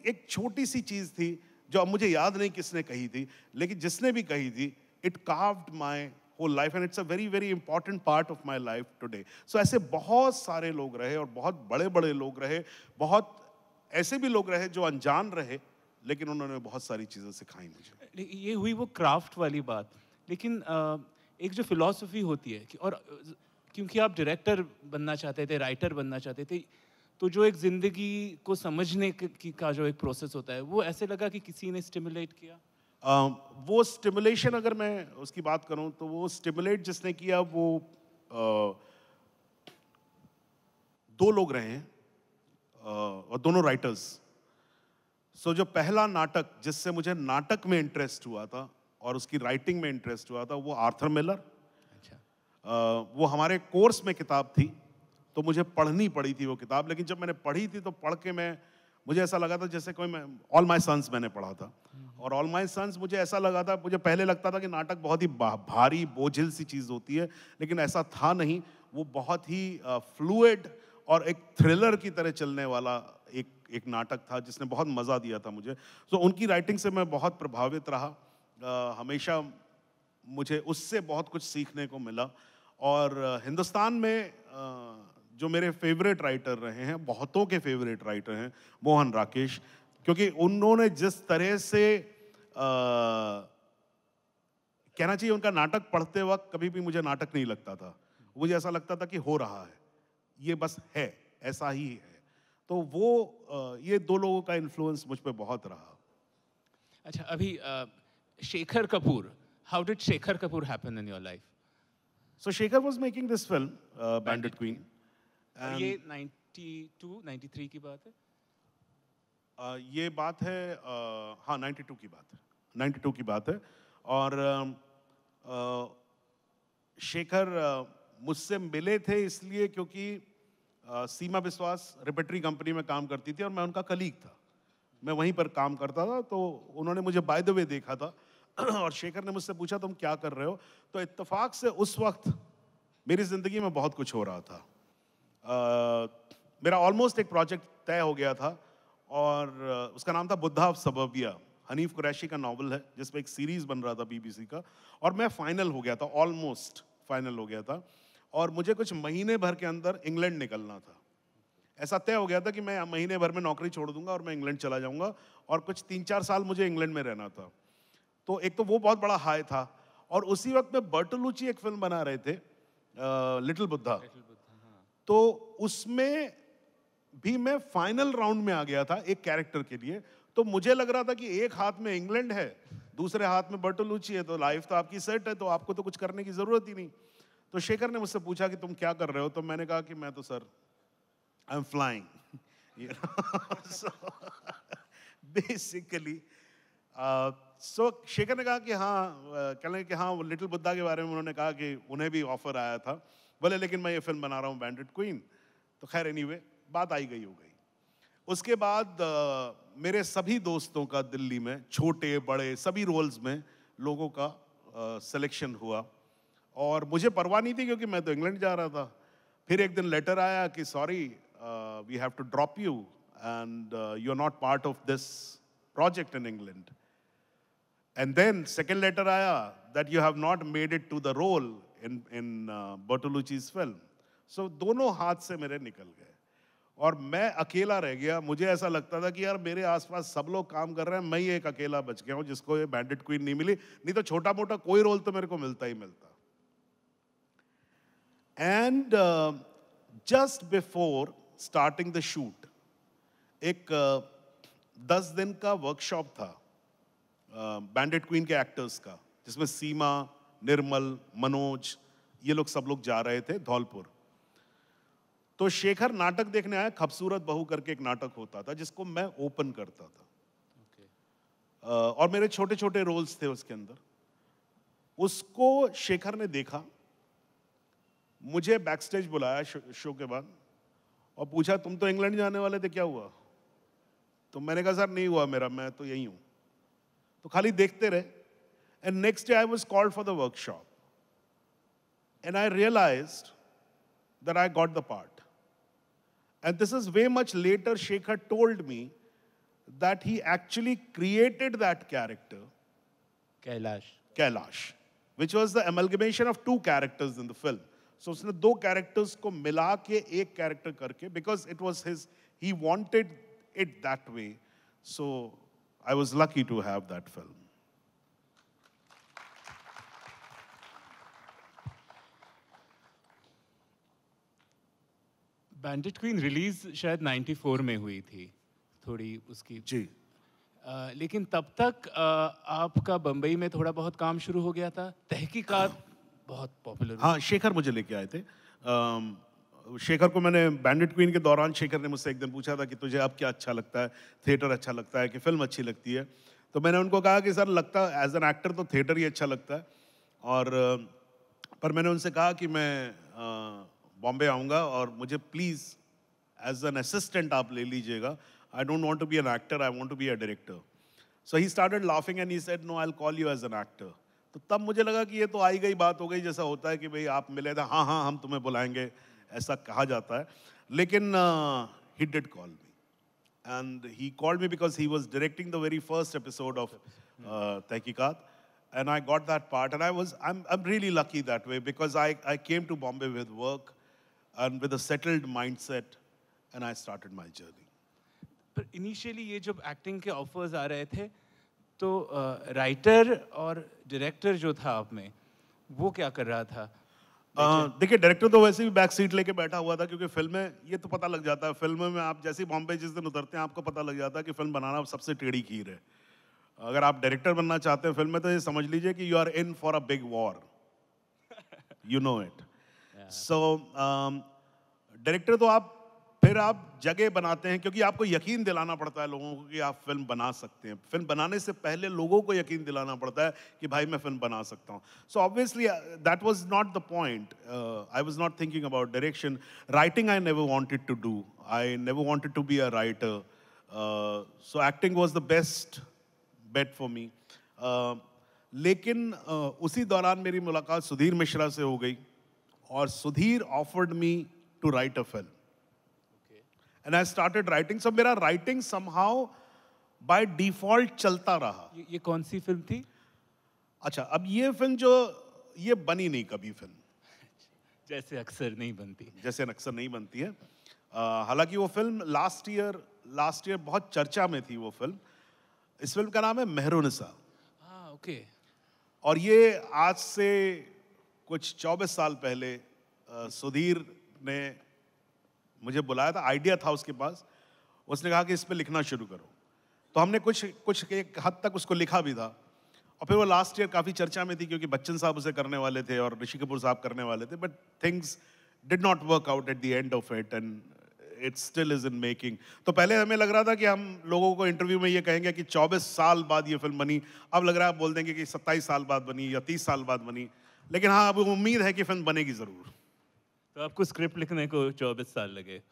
एक छोटी सी चीज थी जो अब मुझे याद नहीं किसने कही थी, लेकिन जिसने भी कही थी, it carved my whole life and it's a very very important part of my life today. So ऐसे बहुत सारे लोग रहे और बहुत बड़े बड़े लोग रहे, बहुत ऐसे भी लोग रहे जो अनजान रहे, लेकिन उन्होंने बहुत सारी चीज़ें सिखाई मुझे। ये हुई वो क्राफ्ट वाली बात, लेकिन एक जो फिलॉसफी होती है कि और क्योंकि आप डायरेक्टर बनना चाहते थे, राइटर बनना चाहते थे, तो जो एक ज़िंदगी को समझने का जो एक प्रोसेस होता है, वो ऐसे लगा कि किसी ने स्टिमुलेट किया? वो स्टिमुलेशन अगर मैं उसकी बात करूं तो वो स्टिमुलेट जिसने किया वो दो लोग रहे हैं, और दोनों राइटर्स। सो जो पहला नाटक जिससे मुझे नाटक में इंटरेस्ट हुआ था और उसकी राइटिंग में इंटरेस्ट हुआ था वो आर्थर मिलर। अच्छा। वो हमारे कोर्स में किताब थी तो मुझे पढ़नी पड़ी थी वो किताब, लेकिन जब मैंने पढ़ी थी तो पढ़ के मुझे ऐसा लगा था जैसे कोई मैं ऑल माय सन्स मैंने पढ़ा था, और ऑल माय सन्स मुझे ऐसा लगा था, मुझे पहले लगता था कि नाटक बहुत ही भारी बोझिल सी चीज़ होती है, लेकिन ऐसा था नहीं। वो बहुत ही फ्लूइड और एक थ्रिलर की तरह चलने वाला एक नाटक था जिसने बहुत मज़ा दिया था मुझे। तो उनकी राइटिंग से मैं बहुत प्रभावित रहा। हमेशा मुझे उससे बहुत कुछ सीखने को मिला। और हिंदुस्तान में जो मेरे फेवरेट राइटर रहे हैं, बहुतों के फेवरेट राइटर हैं, मोहन राकेश, क्योंकि उन्होंने जिस तरह से कहना चाहिए उनका नाटक पढ़ते वक्त कभी भी मुझे नाटक नहीं लगता था, मुझे ऐसा लगता था कि हो रहा है, ये बस है, ऐसा ही है। तो वो ये दो लोगों का इन्फ्लुएंस मुझ पे बहुत रहा। अच्छा, अभी Shekhar Kapoor, how did Shekhar Kapoor happen in your life? So Shekhar was making this film, Bandit Queen. ये 92, 93 की बात है? ये बात है, हाँ 92 की बात है, 92 की बात है। और शेखर मुझसे मिले थे इसलिए क्योंकि सीमा विश्वास रिपेटरी कंपनी में काम करती थी और मैं उनका कलीग था, मैं वहीं पर काम करता था। तो उन्होंने मुझे बाय द वे देखा था और शेखर ने मुझसे पूछा तुम क्या कर रहे हो। तो इत्तेफाक से उस वक्त मेरी ज़िंदगी में बहुत कुछ हो रहा था। मेरा ऑलमोस्ट एक प्रोजेक्ट तय हो गया था और उसका नाम था बुद्धा ऑफ सबर्बिया, हनीफ कुरैशी का नावल है जिसमें एक सीरीज़ बन रहा था बीबीसी का, और मैं फाइनल हो गया था, ऑलमोस्ट फाइनल हो गया था, और मुझे कुछ महीने भर के अंदर इंग्लैंड निकलना था। ऐसा तय हो गया था कि मैं महीने भर में नौकरी छोड़ दूंगा और मैं इंग्लैंड चला जाऊंगा, और कुछ 3-4 साल मुझे इंग्लैंड में रहना था। तो एक तो वो बहुत बड़ा हाई था, और उसी वक्त में बर्टोलुची एक फिल्म बना रहे थे, लिटिल बुद्धा। तो उसमें भी मैं फाइनल राउंड में आ गया था एक कैरेक्टर के लिए। तो मुझे लग रहा था कि एक हाथ में इंग्लैंड है, दूसरे हाथ में बर्टोलुची है, तो लाइफ तो आपकी सेट है, तो आपको तो कुछ करने की जरूरत ही नहीं। तो शेखर ने मुझसे पूछा कि तुम क्या कर रहे हो, तो मैंने कहा कि मैं तो sir I am flying, so basically सो शेखर ने कहा कि हाँ, कहने लगे कि हाँ, वो लिटिल बुद्धा के बारे में उन्होंने कहा कि उन्हें भी ऑफर आया था, बोले लेकिन मैं ये फिल्म बना रहा हूँ बैंडिट क्वीन। तो खैर एनीवे बात आई गई हो गई। उसके बाद मेरे सभी दोस्तों का दिल्ली में छोटे बड़े सभी रोल्स में लोगों का सिलेक्शन हुआ, और मुझे परवाह नहीं थी क्योंकि मैं तो इंग्लैंड जा रहा था। फिर एक दिन लेटर आया कि sorry we have to drop you and you are not part of this project in England. And then second letter आया that you have not made it to the role in Bertolucci's film. So दोनों हाथ से मेरे निकल गए और मैं अकेला रह गया। मुझे ऐसा लगता था कि यार मेरे आसपास सब लोग काम कर रहे हैं, मैं ही एक अकेला बच गया हूँ जिसको ये बैंडिट क्वीन नहीं मिली, नहीं तो छोटा मोटा कोई रोल तो मेरे को मिलता ही मिलता। And just before starting the shoot, एक 10 दिन का वर्कशॉप था बैंडिट क्वीन के एक्टर्स का, जिसमें सीमा, निर्मल, मनोज, ये लोग सब लोग जा रहे थे धौलपुर। तो शेखर नाटक देखने आया, खूबसूरत बहू करके एक नाटक होता था जिसको मैं ओपन करता था। और मेरे छोटे छोटे रोल्स थे उसके अंदर। उसको शेखर ने देखा, मुझे बैकस्टेज बुलाया शो के बाद और पूछा तुम तो इंग्लैंड जाने वाले थे, क्या हुआ? तो मैंने कहा सर नहीं हुआ मेरा, मैं तो यही हूं। तो खाली देखते रहे। And next day I was called for the workshop and I realised that I got the part. And this is way much later Shekhar told me that he actually created that character Kailash, which was the amalgamation of two characters in the film. So उसने दो characters को मिला के एक character करके, because it was his, he wanted it that way. So I was lucky to have that film. Bandit queen release शायद 94 में हुई थी, थोड़ी उसकी जी। लेकिन तब तक आपका बम्बई में थोड़ा बहुत काम शुरू हो गया था, तहकीकात बहुत पॉपुलर हाँ, शेखर मुझे लेके आए थे। शेखर को मैंने बैंडिट क्वीन के दौरान, शेखर ने मुझसे एक दिन पूछा था कि तुझे अब क्या अच्छा लगता है, थिएटर अच्छा लगता है कि फिल्म अच्छी लगती है। तो मैंने उनको कहा कि सर लगता एज एन एक्टर तो थिएटर ही अच्छा लगता है, और पर मैंने उनसे कहा कि मैं बॉम्बे आऊँगा और मुझे प्लीज़ एज एन असिस्टेंट आप ले लीजिएगा। I don't want to be an actor, I want to be a director. So he started laughing and he said no, I will call you as an actor. तो तब मुझे लगा कि ये तो आई गई बात हो गई, जैसा होता है कि भाई आप मिले थे, हाँ हाँ हम तुम्हें बुलाएंगे, ऐसा कहा जाता है। लेकिन he did call me, and he called me because he was directing the very first episode of तहकीकात, and I got that part, and I'm really lucky that way, because I came to Bombay with work and with a settled mindset, and I started my journey. पर initially ये जब acting के offers आ रहे थे तो writer और director जो था आप में, वो क्या कर रहा था? देखिए, डायरेक्टर तो वैसे भी बैक सीट लेके बैठा हुआ था, क्योंकि फिल्में ये तो पता लग जाता है, फिल्म में आप जैसे बॉम्बे जिस दिन उतरते हैं आपको पता लग जाता है कि फिल्म बनाना सबसे टेढ़ी खीर है। अगर आप डायरेक्टर बनना चाहते हैं फिल्म में, तो ये समझ लीजिए कि you are in for a big war, you know it. So director तो आप फिर आप जगह बनाते हैं, क्योंकि आपको यकीन दिलाना पड़ता है लोगों को कि आप फिल्म बना सकते हैं। फिल्म बनाने से पहले लोगों को यकीन दिलाना पड़ता है कि भाई मैं फिल्म बना सकता हूँ। So obviously that was not the point. I was not thinking about direction. Writing I never wanted to do, I never wanted to be a writer. So acting was the best bet for me. लेकिन उसी दौरान मेरी मुलाकात सुधीर मिश्रा से हो गई, और Sudhir offered me to write a film, and I started writing. सब मेरा राइटिंग समहाउ बाय डिफॉल्ट चलता रहा। ये कौन सी फिल्म थी? अच्छा, अब ये फिल्म जो ये बनी नहीं कभी फिल्म, जैसे अक्सर नहीं बनती। जैसे अक्सर नहीं बनती है। हालांकि वो फिल्म लास्ट ईयर बहुत चर्चा में थी वो फिल्म। इस फिल्म का नाम है मेहरुनिसा। हाँ, ओके। और ये आज से कुछ 24 साल पहले सुधीर ने मुझे बुलाया था, आइडिया था उसके पास। उसने कहा कि इस पे लिखना शुरू करो, तो हमने कुछ एक हद तक उसको लिखा भी था। और फिर वो लास्ट ईयर काफ़ी चर्चा में थी, क्योंकि बच्चन साहब उसे करने वाले थे और ऋषि कपूर साहब करने वाले थे, but things did not work out at the end of it, and it still is in making. तो पहले हमें लग रहा था कि हम लोगों को इंटरव्यू में ये कहेंगे कि 24 साल बाद ये फिल्म बनी। अब लग रहा है आप बोल देंगे कि 27 साल बाद बनी या 30 साल बाद बनी। लेकिन हाँ, अब उम्मीद है कि फिल्म बनेगी ज़रूर। तो आपको स्क्रिप्ट लिखने को 24 साल लगे?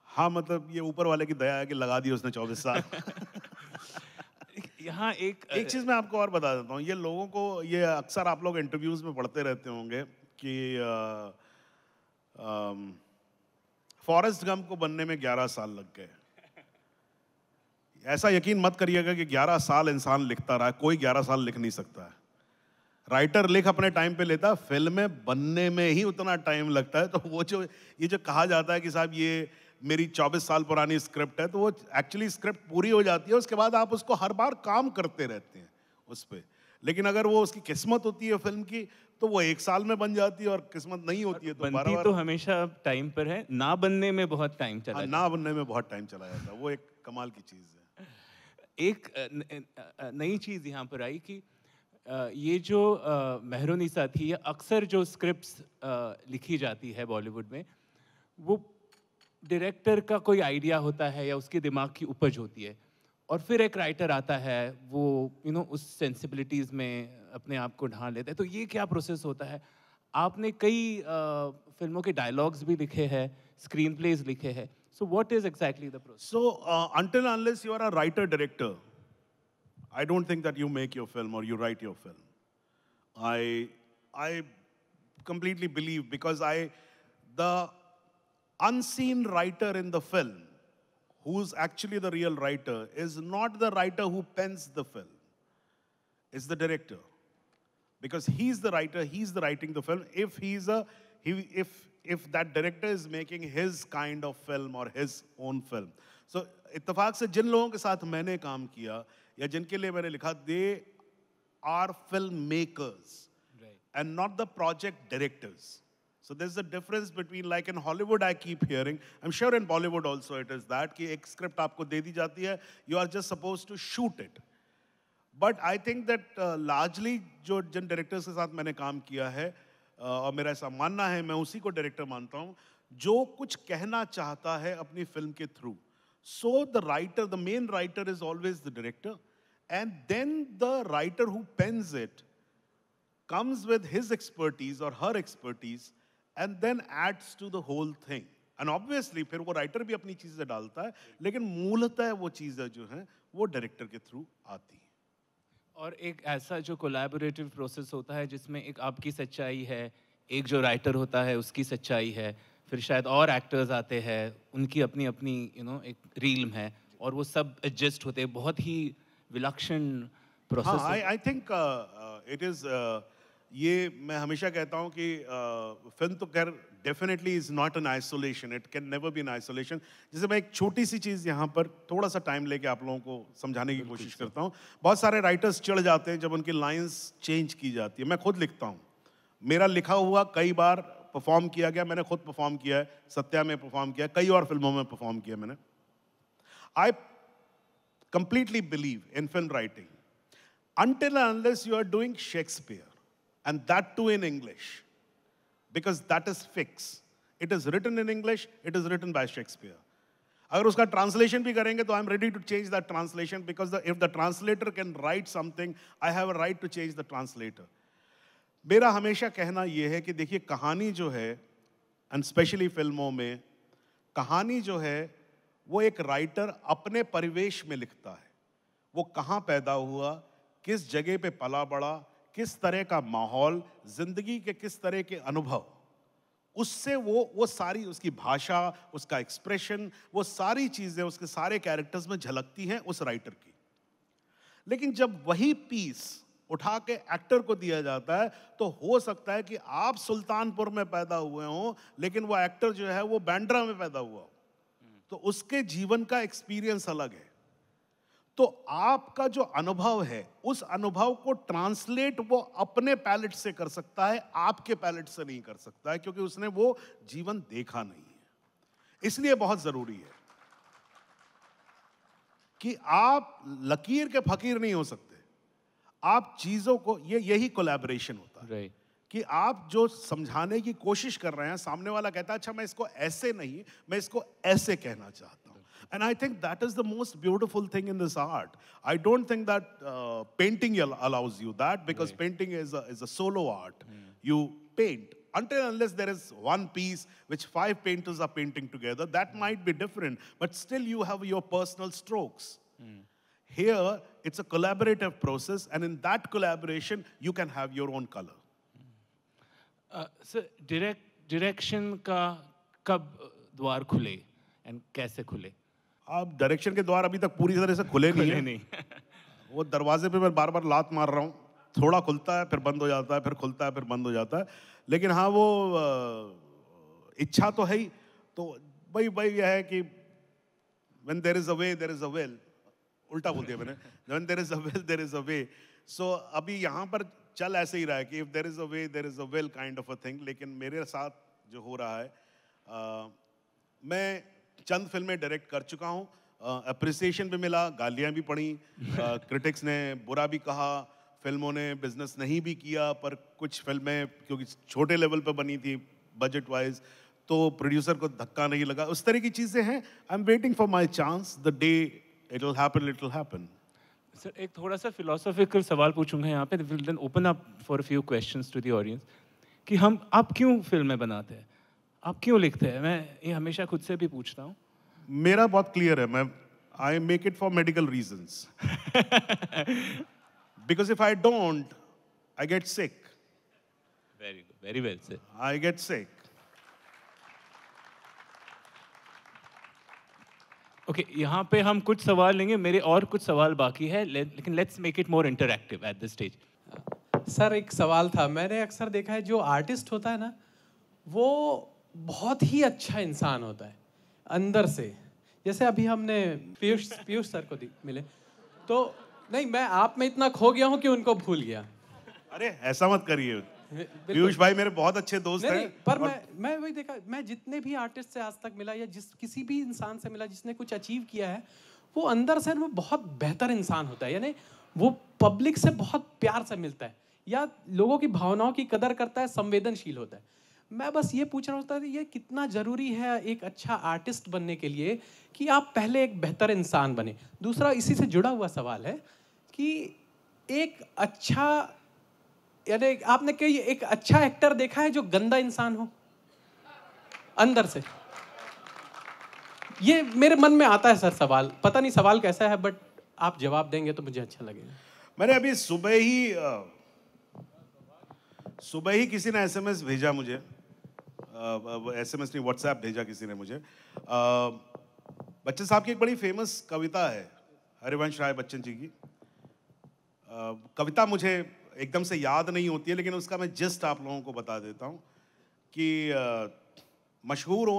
हाँ, मतलब ये ऊपर वाले की दया है कि लगा दी उसने 24 साल। यहाँ एक चीज़ मैं आपको और बता देता हूँ। ये लोगों को, ये अक्सर आप लोग इंटरव्यूज़ में पढ़ते रहते होंगे कि फॉरेस्ट गम को बनने में 11 साल लग गए। ऐसा यकीन मत करिएगा कि 11 साल इंसान लिखता रहा, कोई 11 साल लिख नहीं सकता है। राइटर लिख अपने टाइम पे लेता, फिल्में बनने में ही उतना टाइम लगता है। तो वो जो ये जो कहा जाता है कि साहब ये मेरी 24 साल पुरानी स्क्रिप्ट है, तो वो एक्चुअली स्क्रिप्ट पूरी हो जाती है, उसके बाद आप उसको हर बार काम करते रहते हैं उस पर। लेकिन अगर वो उसकी किस्मत होती है फिल्म की, तो वो 1 साल में बन जाती है, और किस्मत नहीं होती है तो बनती तो हमेशा टाइम पर है, ना बनने में बहुत टाइम चला जाता है। ना बनने में बहुत टाइम चला जाता है। वो एक कमाल की चीज़ है। एक नई चीज़ यहाँ पर आई कि ये जो मेहरुनिसा थी, ये अक्सर जो स्क्रिप्ट्स लिखी जाती है बॉलीवुड में, वो डायरेक्टर का कोई आइडिया होता है या उसके दिमाग की उपज होती है, और फिर एक राइटर आता है, वो उस सेंसिबिलिटीज़ में अपने आप को ढाल लेता है। तो ये क्या प्रोसेस होता है? आपने कई फिल्मों के डायलॉग्स भी लिखे हैं, स्क्रीन प्लेज लिखे हैं, so what is exactly the process? So, until unless you are a writer director, I don't think that you make your film or you write your film. I completely believe, because the unseen writer in the film, who's actually the real writer, is not the writer who pens the film. It's the director. Because he's the writer, he's the writing the film. If that director is making his kind of film or his own film. सो इत्तेफाक से जिन लोगों के साथ मैंने काम किया या जिनके लिए मैंने लिखा, they are film makers and not the project directors. So there's a difference between, like in Hollywood I keep hearing, I'm sure in Bollywood also it is that, कि एक script आपको दे दी जाती है, you are just supposed to shoot it. But I think that largely जो जिन directors के साथ मैंने काम किया है, और मेरा ऐसा मानना है, मैं उसी को director मानता हूँ, जो कुछ कहना चाहता है अपनी फिल्म के through. So the writer, the main writer is always the director, and then the writer who pens it comes with his expertise or her expertise and then adds to the whole thing. And obviously फिर वो writer भी अपनी चीज़ें डालता है, लेकिन मूलतः वो चीज़ें जो हैं वो director के through आती हैं. और एक ऐसा जो कोलैबोरेटिव प्रोसेस होता है जिसमें एक आपकी सच्चाई है, एक जो राइटर होता है उसकी सच्चाई है, फिर शायद और एक्टर्स आते हैं, उनकी अपनी अपनी एक रील्म है, और वो सब एडजस्ट होते हैं. बहुत ही विलक्षण प्रोसेस. हाँ, I think it is ये मैं हमेशा कहता हूँ कि फिल्म तो खैर definitely is not an isolation, it can never be an isolation. जैसे मैं एक छोटी सी चीज़ यहाँ पर थोड़ा सा टाइम लेके आप लोगों को समझाने की कोशिश करता हूँ. बहुत सारे राइटर्स चिढ़ जाते हैं जब उनकी लाइंस चेंज की जाती है. मैं खुद लिखता हूँ, मेरा लिखा हुआ कई बार परफॉर्म किया गया, मैंने खुद परफॉर्म किया है, सत्या में परफॉर्म किया, कई और फिल्मों में परफॉर्म किया मैंने. I completely believe in film writing until and unless you are doing Shakespeare, and that too in English, because that is fixed. It is written in English, it is written by Shakespeare. अगर उसका translation भी करेंगे तो I am ready to change that translation, because if the translator can write something, I have a right to change the translator. मेरा हमेशा कहना ये है कि देखिए, कहानी जो है, and especially फिल्मों में, कहानी जो है वो एक राइटर अपने परिवेश में लिखता है. वो कहाँ पैदा हुआ, किस जगह पे पला बड़ा, किस तरह का माहौल, जिंदगी के किस तरह के अनुभव, उससे वो सारी उसकी भाषा, उसका एक्सप्रेशन, वो सारी चीजें उसके सारे कैरेक्टर्स में झलकती हैं उस राइटर की. लेकिन जब वही पीस उठा के एक्टर को दिया जाता है तो हो सकता है कि आप सुल्तानपुर में पैदा हुए हों, लेकिन वो एक्टर जो है वो बांद्रा में पैदा हुआ हो, तो उसके जीवन का एक्सपीरियंस अलग है. तो आपका जो अनुभव है, उस अनुभव को ट्रांसलेट वो अपने पैलेट से कर सकता है, आपके पैलेट से नहीं कर सकता है, क्योंकि उसने वो जीवन देखा नहीं है. इसलिए बहुत जरूरी है कि आप लकीर के फकीर नहीं हो सकते. आप चीजों को, यही कोलैबोरेशन होता है. राइट. कि आप जो समझाने की कोशिश कर रहे हैं, सामने वाला कहता है अच्छा मैं इसको ऐसे नहीं, मैं इसको ऐसे कहना चाहता हूं. And I think that is the most beautiful thing in this art. I don't think that painting allows you that, because painting is a solo art. You paint until unless there is one piece which 5 painters are painting together. That might be different, but still you have your personal strokes. Here it's a collaborative process, and in that collaboration you can have your own color. Sir, direction का कब द्वार खुले and कैसे खुले? अब direction के द्वार अभी तक पूरी तरह से खुले नहीं. वो दरवाजे पे मैं बार बार लात मार रहा हूँ, थोड़ा खुलता है फिर बंद हो जाता है, फिर खुलता है फिर बंद हो जाता है. लेकिन हाँ, वो इच्छा तो है ही. तो भाई यह है कि when there is a way there is a will, उल्टा बोल दिया मैंने. when there is a will there is a way. So अभी यहाँ पर चल ऐसे ही रहा है कि if there is a way there is a will kind of a thing. लेकिन मेरे साथ जो हो रहा है, मैं चंद फिल्में डायरेक्ट कर चुका हूँ, अप्रिसिएशन भी मिला, गालियाँ भी पड़ी, क्रिटिक्स ने बुरा भी कहा, फिल्मों ने बिजनेस नहीं भी किया, पर कुछ फिल्में क्योंकि छोटे लेवल पे बनी थी बजट वाइज, तो प्रोड्यूसर को धक्का नहीं लगा. उस तरह की चीज़ें हैं. I am waiting for my chance, the day it will happen, it will happen. Sir, एक थोड़ा सा फिलोसॉफिकल सवाल पूछूंगा यहाँ पे, will then open up for a few questions to the audience, कि आप क्यों फिल्में बनाते हैं, आप क्यों लिखते हैं? मैं ये हमेशा खुद से भी पूछता हूँ. मेरा बहुत क्लियर है, मैं I make it for medical reasons. Because if I don't, I get sick. Very good, very well sir. I get sick. Okay, यहाँ पे हम कुछ सवाल लेंगे, मेरे और कुछ सवाल बाकी है, लेकिन let's make it more interactive at this stage. Sir, एक सवाल था. मैंने अक्सर देखा है जो आर्टिस्ट होता है ना, वो बहुत ही अच्छा इंसान होता है अंदर से. जैसे अभी हमने पीयूष सर को मिले, तो नहीं, मैं आप में इतना खो गया हूँ कि उनको भूल गया। अरे ऐसा मत करिए, पीयूष भाई मेरे बहुत अच्छे दोस्त हैं। पर मैं वही देखा, मैं जितने भी आर्टिस्ट से आज तक मिला या किसी भी इंसान से मिला जिसने कुछ अचीव किया है, वो अंदर से वो बहुत बेहतर इंसान होता है। यानी वो पब्लिक से बहुत प्यार से मिलता है या लोगों की भावनाओं की कदर करता है, संवेदनशील होता है। मैं बस ये पूछ रहा होता है ये कितना जरूरी है एक अच्छा आर्टिस्ट बनने के लिए कि आप पहले एक बेहतर इंसान बने। दूसरा इसी से जुड़ा हुआ सवाल है कि एक अच्छा, यानी आपने कहीं एक अच्छा एक्टर देखा है जो गंदा इंसान हो अंदर से? ये मेरे मन में आता है सर सवाल, पता नहीं सवाल कैसा है, बट आप जवाब देंगे तो मुझे अच्छा लगेगा। मैंने अभी सुबह ही किसी ने एसएमएस भेजा मुझे, एसएमएस नहीं, व्हाट्सएप भेजा किसी ने मुझे। बच्चन साहब की एक बड़ी फेमस कविता है, हरिवंश राय बच्चन जी की। कविता मुझे एकदम से याद नहीं होती है, लेकिन उसका मैं जिस्ट आप लोगों को बता देता हूँ कि मशहूर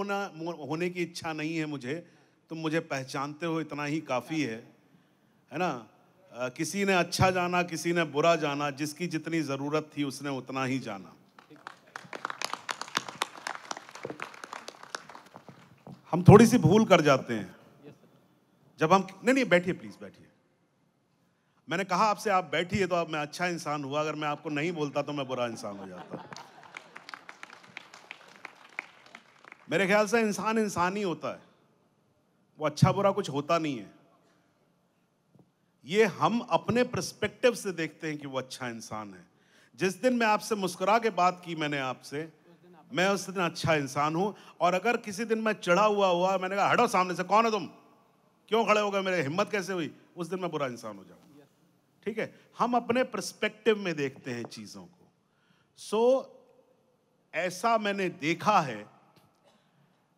होने की इच्छा नहीं है मुझे, तुम मुझे पहचानते हो इतना ही काफ़ी है ना। किसी ने अच्छा जाना, किसी ने बुरा जाना, जिसकी जितनी ज़रूरत थी उसने उतना ही जाना। हम थोड़ी सी भूल कर जाते हैं जब हम, नहीं बैठिए प्लीज़ बैठिए। मैंने कहा आपसे आप बैठिए तो अब मैं अच्छा इंसान हुआ, अगर मैं आपको नहीं बोलता तो मैं बुरा इंसान हो जाता। मेरे ख्याल से इंसान इंसान ही होता है, वो अच्छा बुरा कुछ होता नहीं है। ये हम अपने पर्सपेक्टिव से देखते हैं कि वो अच्छा इंसान है। जिस दिन मैं आपसे मुस्कुरा के बात की मैंने आपसे, मैं उस दिन अच्छा इंसान हूं। और अगर किसी दिन मैं चढ़ा हुआ मैंने कहा हटो सामने से, कौन है तुम, क्यों खड़े हो गए, मेरे हिम्मत कैसे हुई, उस दिन मैं बुरा इंसान हो जाऊंगा। ठीक है, हम अपने पर्सपेक्टिव में देखते हैं चीजों को। ऐसा मैंने देखा है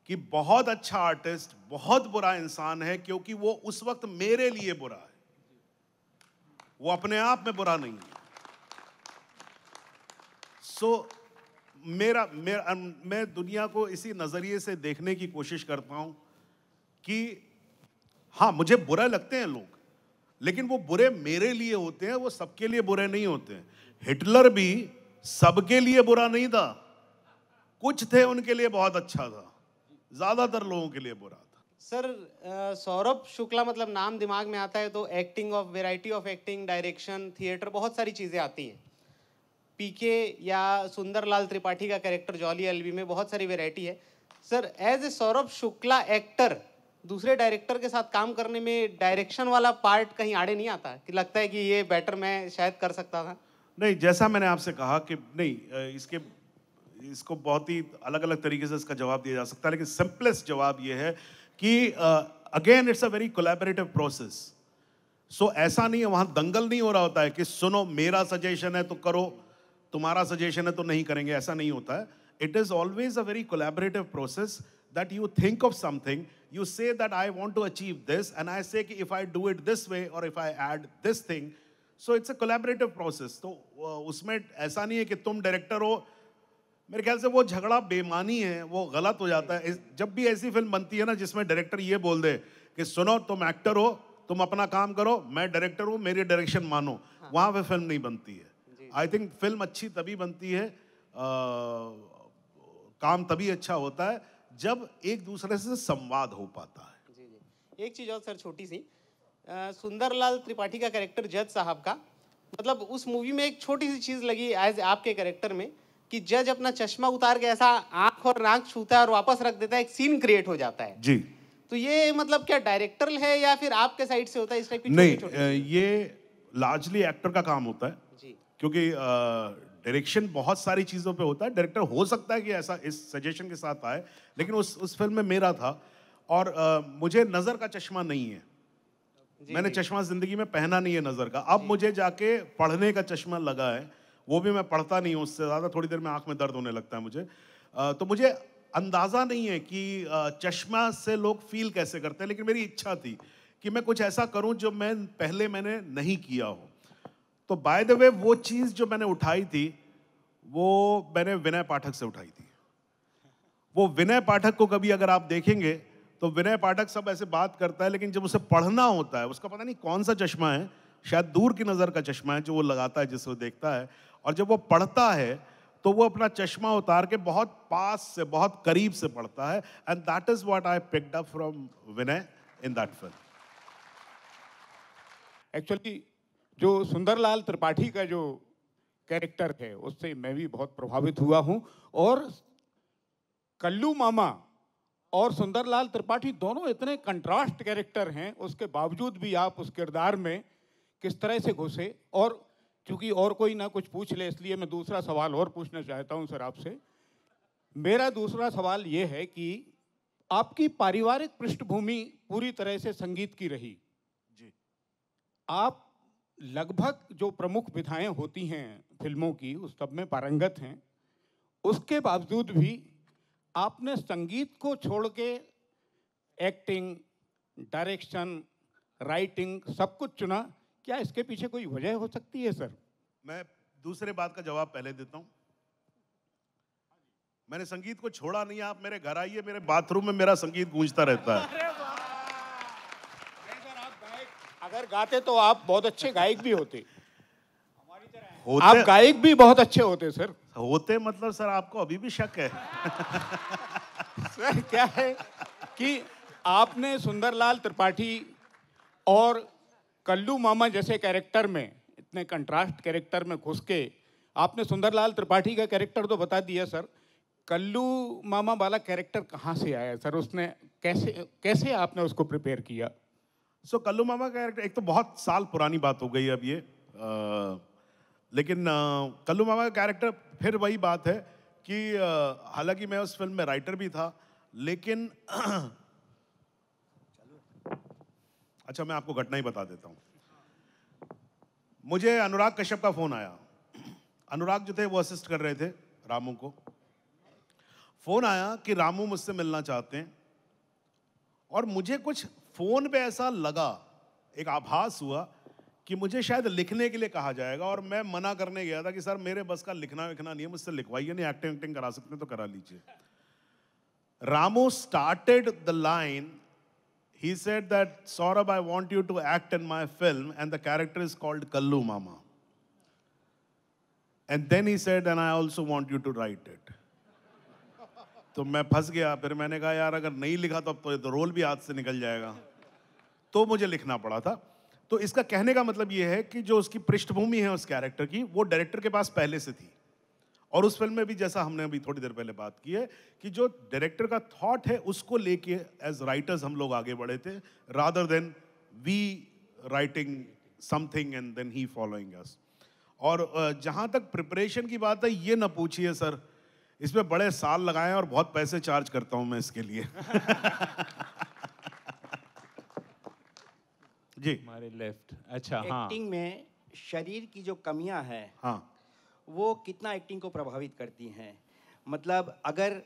कि बहुत अच्छा आर्टिस्ट बहुत बुरा इंसान है, क्योंकि वो उस वक्त मेरे लिए बुरा है, वो अपने आप में बुरा नहीं है। मैं दुनिया को इसी नजरिए से देखने की कोशिश करता हूं कि हाँ, मुझे बुरा लगते हैं लोग, लेकिन वो बुरे मेरे लिए होते हैं, वो सबके लिए बुरे नहीं होते हैं। हिटलर भी सबके लिए बुरा नहीं था, कुछ थे उनके लिए बहुत अच्छा था, ज्यादातर लोगों के लिए बुरा था। सर सौरभ शुक्ला मतलब नाम दिमाग में आता है तो acting of variety of acting, direction, theatre, बहुत सारी चीज़ें आती हैं। पीके या सुंदरलाल त्रिपाठी का कैरेक्टर जॉली एलबी में बहुत सारी वैरायटी है। Sir as a Saurabh Shukla actor दूसरे डायरेक्टर के साथ काम करने में डायरेक्शन वाला पार्ट कहीं आड़े नहीं आता कि लगता है कि ये बेटर मैं शायद कर सकता था? नहीं, जैसा मैंने आपसे कहा कि नहीं, इसको बहुत ही अलग अलग तरीके से इसका जवाब दिया जा सकता है, लेकिन सिंपलेस्ट जवाब ये है कि again it's a very collaborative process. ऐसा नहीं है, वहां दंगल नहीं हो रहा होता है कि सुनो मेरा सजेशन है तो करो, तुम्हारा सजेशन है तो नहीं करेंगे, ऐसा नहीं होता है। It is always a very collaborative process that you think of something, you say that I want to achieve this, and I say कि if I do it this way or if I add this thing, so it's a collaborative process। तो उसमें ऐसा नहीं है कि तुम director हो, मेरे ख्याल से वो झगड़ा बेमानी है, वो गलत हो जाता है। जब भी ऐसी फिल्म बनती है ना जिसमें डायरेक्टर ये बोल दे कि सुनो तुम एक्टर हो, तुम अपना काम करो, मैं डायरेक्टर हूँ, मेरी डायरेक्शन मानो, वहाँ पे फिल्म नहीं बनती है। आई थिंक फिल्म अच्छी तभी बनती है, काम तभी अच्छा होता है जब एक दूसरे से संवाद हो पाता है। जी जी। एक चीज़ और सर छोटी सी, सुंदरलाल त्रिपाठी का कैरेक्टर जज साहब का, मतलब उस मूवी में एक छोटी सी चीज़ लगी एज आपके कैरेक्टर में कि जज अपना चश्मा उतार के ऐसा आंख और नाक छूता है और वापस रख देता है, एक सीन क्रिएट हो जाता है। जी। तो ये मतलब क्या डायरेक्टर है या फिर आपके साइड से होता है इस टाइप की? नहीं, ये लार्जली एक्टर का काम होता है जी, क्योंकि डायरेक्शन बहुत सारी चीज़ों पे होता है। डायरेक्टर हो सकता है कि ऐसा इस सजेशन के साथ आए, लेकिन उस फिल्म में मेरा था और मुझे नज़र का चश्मा नहीं है, मैंने चश्मा जिंदगी में पहना नहीं है नज़र का। अब मुझे जाके पढ़ने का चश्मा लगा है, वो भी मैं पढ़ता नहीं हूँ उससे ज़्यादा, थोड़ी देर में आँख में दर्द होने लगता है मुझे। तो मुझे अंदाज़ा नहीं है कि चश्मा से लोग फील कैसे करते हैं, लेकिन मेरी इच्छा थी कि मैं कुछ ऐसा करूँ जो मैंने नहीं किया हो। तो बाय द वे वो चीज़ जो मैंने उठाई थी वो मैंने विनय पाठक से उठाई थी। वो विनय पाठक को कभी अगर आप देखेंगे तो विनय पाठक सब ऐसे बात करता है, लेकिन जब उसे पढ़ना होता है, उसका पता नहीं कौन सा चश्मा है, शायद दूर की नज़र का चश्मा है जो वो लगाता है, जिसे वो देखता है, और जब वो पढ़ता है तो वो अपना चश्मा उतार के बहुत पास से, बहुत करीब से पढ़ता है. And that is what I picked up from Vinay in that film. Actually जो सुंदरलाल त्रिपाठी का जो कैरेक्टर है उससे मैं भी बहुत प्रभावित हुआ हूं, और कल्लू मामा और सुंदरलाल त्रिपाठी दोनों इतने कंट्रास्ट कैरेक्टर हैं, उसके बावजूद भी आप उस किरदार में किस तरह से घुसे. और क्योंकि और कोई ना कुछ पूछ ले, इसलिए मैं दूसरा सवाल और पूछना चाहता हूं सर आपसे. मेरा दूसरा सवाल ये है कि आपकी पारिवारिक पृष्ठभूमि पूरी तरह से संगीत की रही. जी. आप लगभग जो प्रमुख विधाएं होती हैं फिल्मों की उस सब में पारंगत हैं, उसके बावजूद भी आपने संगीत को छोड़ के एक्टिंग, डायरेक्शन, राइटिंग सब कुछ चुना. क्या इसके पीछे कोई वजह हो सकती है सर? मैं दूसरे बात का जवाब पहले देता हूं. मैंने संगीत को छोड़ा नहीं. आप मेरे घर आइए, मेरे बाथरूम में मेरा संगीत गूंजता रहता है. अगर गाते तो आप बहुत अच्छे गायक भी होते. होते आप गायक भी बहुत अच्छे होते सर. होते मतलब सर आपको अभी भी शक है? सर क्या है कि आपने सुंदरलाल त्रिपाठी और कल्लू मामा जैसे कैरेक्टर में, इतने कंट्रास्ट कैरेक्टर में घुस के आपने सुंदरलाल त्रिपाठी का कैरेक्टर तो बता दिया सर, कल्लू मामा वाला कैरेक्टर कहाँ से आया सर? उसने कैसे आपने उसको प्रिपेयर किया? सो कल्लू मामा का कैरेक्टर, एक तो बहुत साल पुरानी बात हो गई अब ये, लेकिन कल्लू मामा का कैरेक्टर फिर वही बात है कि हालांकि मैं उस फिल्म में राइटर भी था, लेकिन अच्छा मैं आपको घटना ही बता देता हूँ. मुझे अनुराग कश्यप का फोन आया. अनुराग जो थे वो असिस्ट कर रहे थे रामू को. फोन आया कि रामू मुझसे मिलना चाहते हैं, और मुझे कुछ फोन पे ऐसा लगा, एक आभास हुआ कि मुझे शायद लिखने के लिए कहा जाएगा, और मैं मना करने गया था कि सर मेरे बस का लिखना विखना नहीं है, मुझसे लिखवाइए नहीं, एक्टिंग करा सकते हैं तो करा लीजिए. Ramu started the line. He said that, Saurabh, I want you to act in my film, and the character is called Kallu Mama. And then he said, and I also want you to write it. तो मैं फंस गया. फिर मैंने कहा यार अगर नहीं लिखा तो अब तो रोल भी हाथ से निकल जाएगा. तो मुझे लिखना पड़ा था. तो इसका कहने का मतलब ये है कि जो उसकी पृष्ठभूमि है उस कैरेक्टर की, वो डायरेक्टर के पास पहले से थी. और उस फिल्म में भी जैसा हमने अभी थोड़ी देर पहले बात की है कि जो डायरेक्टर का थॉट है उसको लेके एज राइटर्स हम लोग आगे बढ़े थे, rather than we writing something and then he following us. और जहाँ तक प्रिपरेशन की बात है, ये ना पूछिए सर, इसमें बड़े साल लगाए और बहुत पैसे चार्ज करता हूँ मैं इसके लिए. जी. हमारे लेफ्ट. अच्छा. हाँ. एक्टिंग में शरीर की जो कमियां हैं, हाँ. वो कितना एक्टिंग को प्रभावित करती हैं? मतलब अगर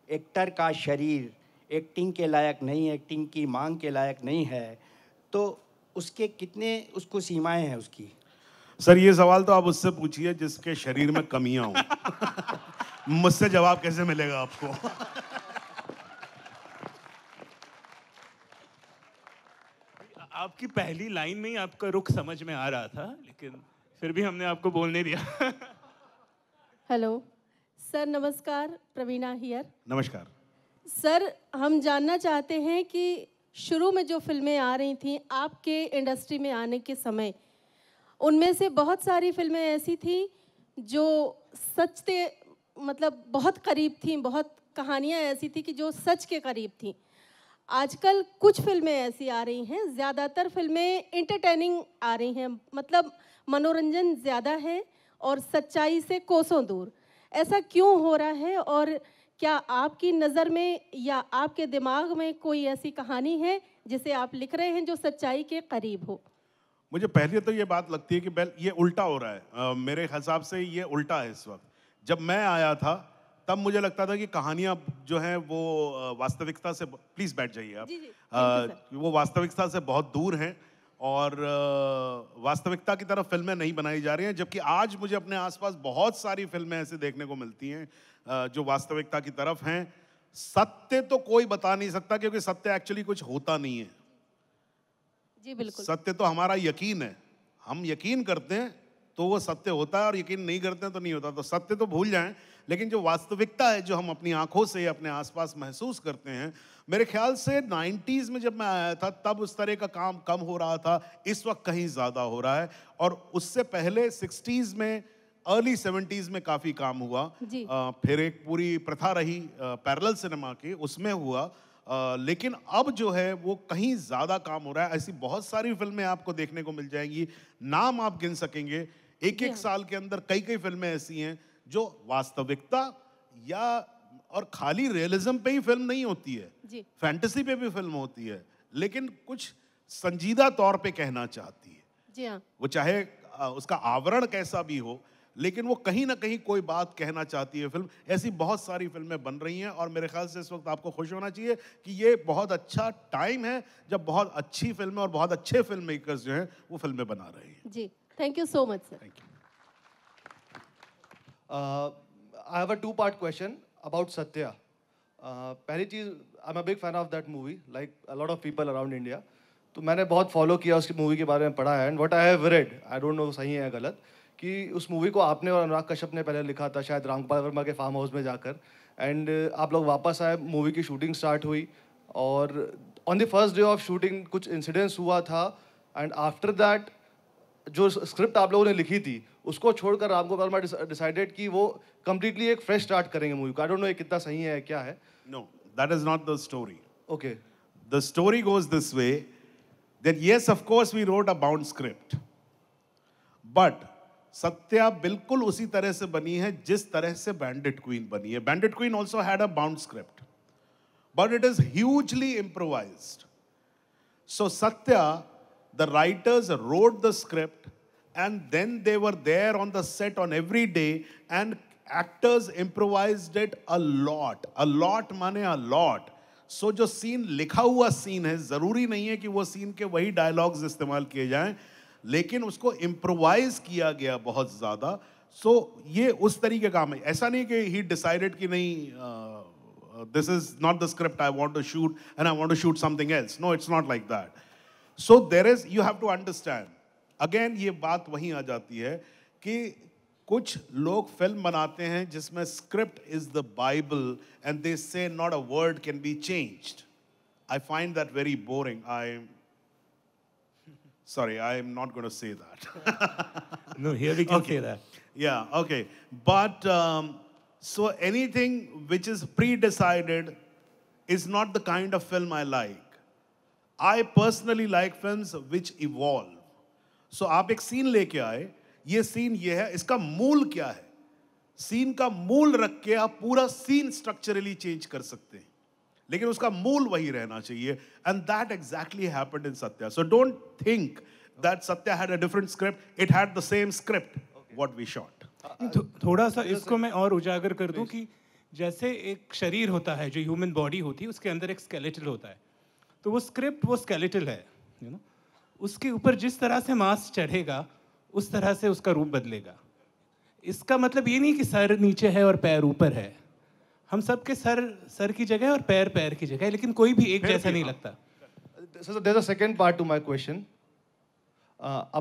एक्टर का शरीर एक्टिंग के लायक नहीं, एक्टिंग की मांग के लायक नहीं है, तो उसके कितने उसको सीमाएं हैं उसकी? सर ये सवाल तो आप उससे पूछिए जिसके शरीर में कमियां हो. मुझसे जवाब कैसे मिलेगा आपको? आपकी पहली लाइन में ही आपका रुख समझ में आ रहा था, लेकिन फिर भी हमने आपको बोलने दिया. हेलो सर, नमस्कार. प्रवीणा हियर. नमस्कार सर, हम जानना चाहते हैं कि शुरू में जो फिल्में आ रही थीं आपके इंडस्ट्री में आने के समय, उनमें से बहुत सारी फिल्में ऐसी थीं जो सच के मतलब बहुत करीब थीं, बहुत कहानियाँ ऐसी थी कि जो सच के करीब थीं. आजकल कुछ फिल्में ऐसी आ रही हैं, ज़्यादातर फिल्में इंटरटेनिंग आ रही हैं, मतलब मनोरंजन ज़्यादा है और सच्चाई से कोसों दूर. ऐसा क्यों हो रहा है, और क्या आपकी नज़र में या आपके दिमाग में कोई ऐसी कहानी है जिसे आप लिख रहे हैं जो सच्चाई के करीब हो? मुझे पहले तो ये बात लगती है कि ये उल्टा हो रहा है. मेरे हिसाब से ये उल्टा है इस वक्त. जब मैं आया था तब मुझे लगता था कि कहानियाँ जो हैं वो वास्तविकता से, प्लीज़ बैठ जाइए आप. जी जी. वो वास्तविकता से बहुत दूर हैं और वास्तविकता की तरफ फिल्में नहीं बनाई जा रही हैं. जबकि आज मुझे अपने आसपास बहुत सारी फिल्में ऐसे देखने को मिलती हैं जो वास्तविकता की तरफ हैं. सत्य तो कोई बता नहीं सकता, क्योंकि सत्य एक्चुअली कुछ होता नहीं है। जी बिल्कुल। सत्य तो हमारा यकीन है, हम यकीन करते हैं तो वो सत्य होता है, और यकीन नहीं करते हैं तो नहीं होता। तो सत्य तो भूल जाएं, लेकिन जो वास्तविकता है, जो हम अपनी आंखों से अपने आसपास महसूस करते हैं, मेरे ख्याल से 90s में जब मैं आया था तब उस तरह का काम कम हो रहा था, इस वक्त कहीं ज़्यादा हो रहा है। और उससे पहले 60s में, अर्ली 70s में काफ़ी काम हुआ। जी। फिर एक पूरी प्रथा रही पैरेलल सिनेमा की, उसमें हुआ। लेकिन अब जो है वो कहीं ज़्यादा काम हो रहा है। ऐसी बहुत सारी फिल्में आपको देखने को मिल जाएंगी, नाम आप गिन सकेंगे। एक एक साल के अंदर कई कई फिल्में ऐसी हैं जो वास्तविकता या और खाली रियलिज्म पे ही फिल्म नहीं होती है, जी। फैंटेसी पे भी फिल्म होती है, लेकिन कुछ संजीदा तौर पे कहना चाहती है। जी हाँ। वो चाहे उसका आवरण कैसा भी हो, लेकिन वो कहीं ना कहीं कोई बात कहना चाहती है फिल्म। ऐसी बहुत सारी फिल्में बन रही हैं, और मेरे ख्याल से इस वक्त आपको खुश होना चाहिए कि ये बहुत अच्छा टाइम है जब बहुत अच्छी फिल्में और बहुत अच्छे फिल्म मेकर्स जो हैं वो फिल्में बना रहे हैं। जी, thank you so much sir. Thank you. I have a two-part question about Satya. पहली चीज़, I'm a big fan of that movie, like a lot of people around India. तो मैंने बहुत फॉलो किया उसकी मूवी के बारे में, पढ़ा है, and what I have read, I don't know सही है या गलत, कि उस मूवी को आपने और अनुराग कश्यप ने पहले लिखा था शायद रामगोपाल वर्मा के फार्म हाउस में जाकर, एंड आप लोग वापस आए, मूवी की शूटिंग स्टार्ट हुई, और on the first day of shooting कुछ इंसिडेंट्स हुआ था, एंड आफ्टर दैट जो स्क्रिप्ट आप लोगों ने लिखी थी उसको छोड़कर रामगोपाल वर्मा डिसाइडेड कि वो कंप्लीटली एक फ्रेश स्टार्ट करेंगे मूवी को। आई डोंट नो ये कितना सही है, क्या है? No, that is not the story. Okay, The story goes this way, that yes, of course, we wrote a bound script, but Satya बिल्कुल उसी तरह से बनी है जिस तरह से बैंडिट क्वीन बनी है। Bandit queen also had a bound script, but it is hugely improvised. So Satya, the writers wrote the script, and then they were there on the set on every day, and actors improvised it a lot. A lot माने a lot. सो जो scene लिखा हुआ scene है, जरूरी नहीं है कि वो सीन के वही डायलॉग्स इस्तेमाल किए जाएं, लेकिन उसको इम्प्रोवाइज किया गया बहुत ज्यादा। सो ये उस तरीके का काम है। ऐसा नहीं कि ही डिसाइडेड कि नहीं, this is not the script I want to shoot and I want to shoot something else. No, it's not like that. So there is, you have to understand, again ये बात वहीं आ जाती है कि कुछ लोग फिल्म बनाते हैं जिसमें script is the Bible, and they say not a word can be changed. I find that very boring. Sorry, I am not going to say that. No, here we can Okay. say that. Yeah, okay. But so anything which is pre-decided is not the kind of film I like. I personally like films which evolve. So आप एक scene लेके आए, ये scene ये है, इसका मूल क्या है? सीन का मूल रख के आप पूरा सीन स्ट्रक्चरली चेंज कर सकते हैं, लेकिन उसका मूल वही रहना चाहिए। And that exactly happened in Satya. So don't think that Satya had a different script, it had the same script what we shot. थोड़ा सा इसको मैं और उजागर कर दूं कि जैसे एक शरीर होता है, जो ह्यूमन बॉडी होती है, उसके अंदर एक स्केलेटल होता है, तो वो स्क्रिप्ट वो स्केलेटल है, यू नो, उसके ऊपर जिस तरह से मांस चढ़ेगा उस तरह से उसका रूप बदलेगा। इसका मतलब ये नहीं कि सर नीचे है और पैर ऊपर है। हम सब के सर सर की जगह और पैर पैर की जगह है, लेकिन कोई भी एक जैसा नहीं लगता। So there's a second part to my question.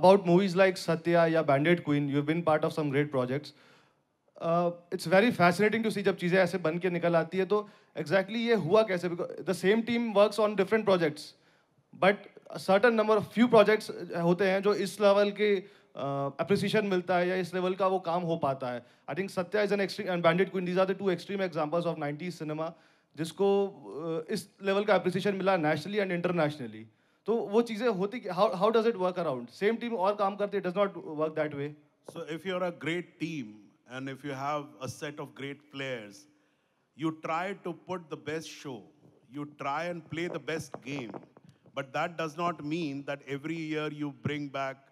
About movies like Satya या Bandit Queen, you've been part of some great projects. It's very fascinating to see जब चीज़ें ऐसे बन के निकल आती है, तो exactly ये हुआ कैसे? Because the same team works on different projects, but a certain number of few projects होते हैं जो इस लेवल के appreciation मिलता है या इस लेवल का वो काम हो पाता है। I think Satya is an extreme and Bandit Queen, these are the two extreme examples of 90s cinema जिसको इस लेवल का appreciation मिला nationally and internationally. तो वो चीज़ें होती, how does it work around? Same team और काम करते, it does not work that way. So if you're a great team and if you have a set of great players, you try to put the best show, you try and play the best game, but that does not mean that every year you bring back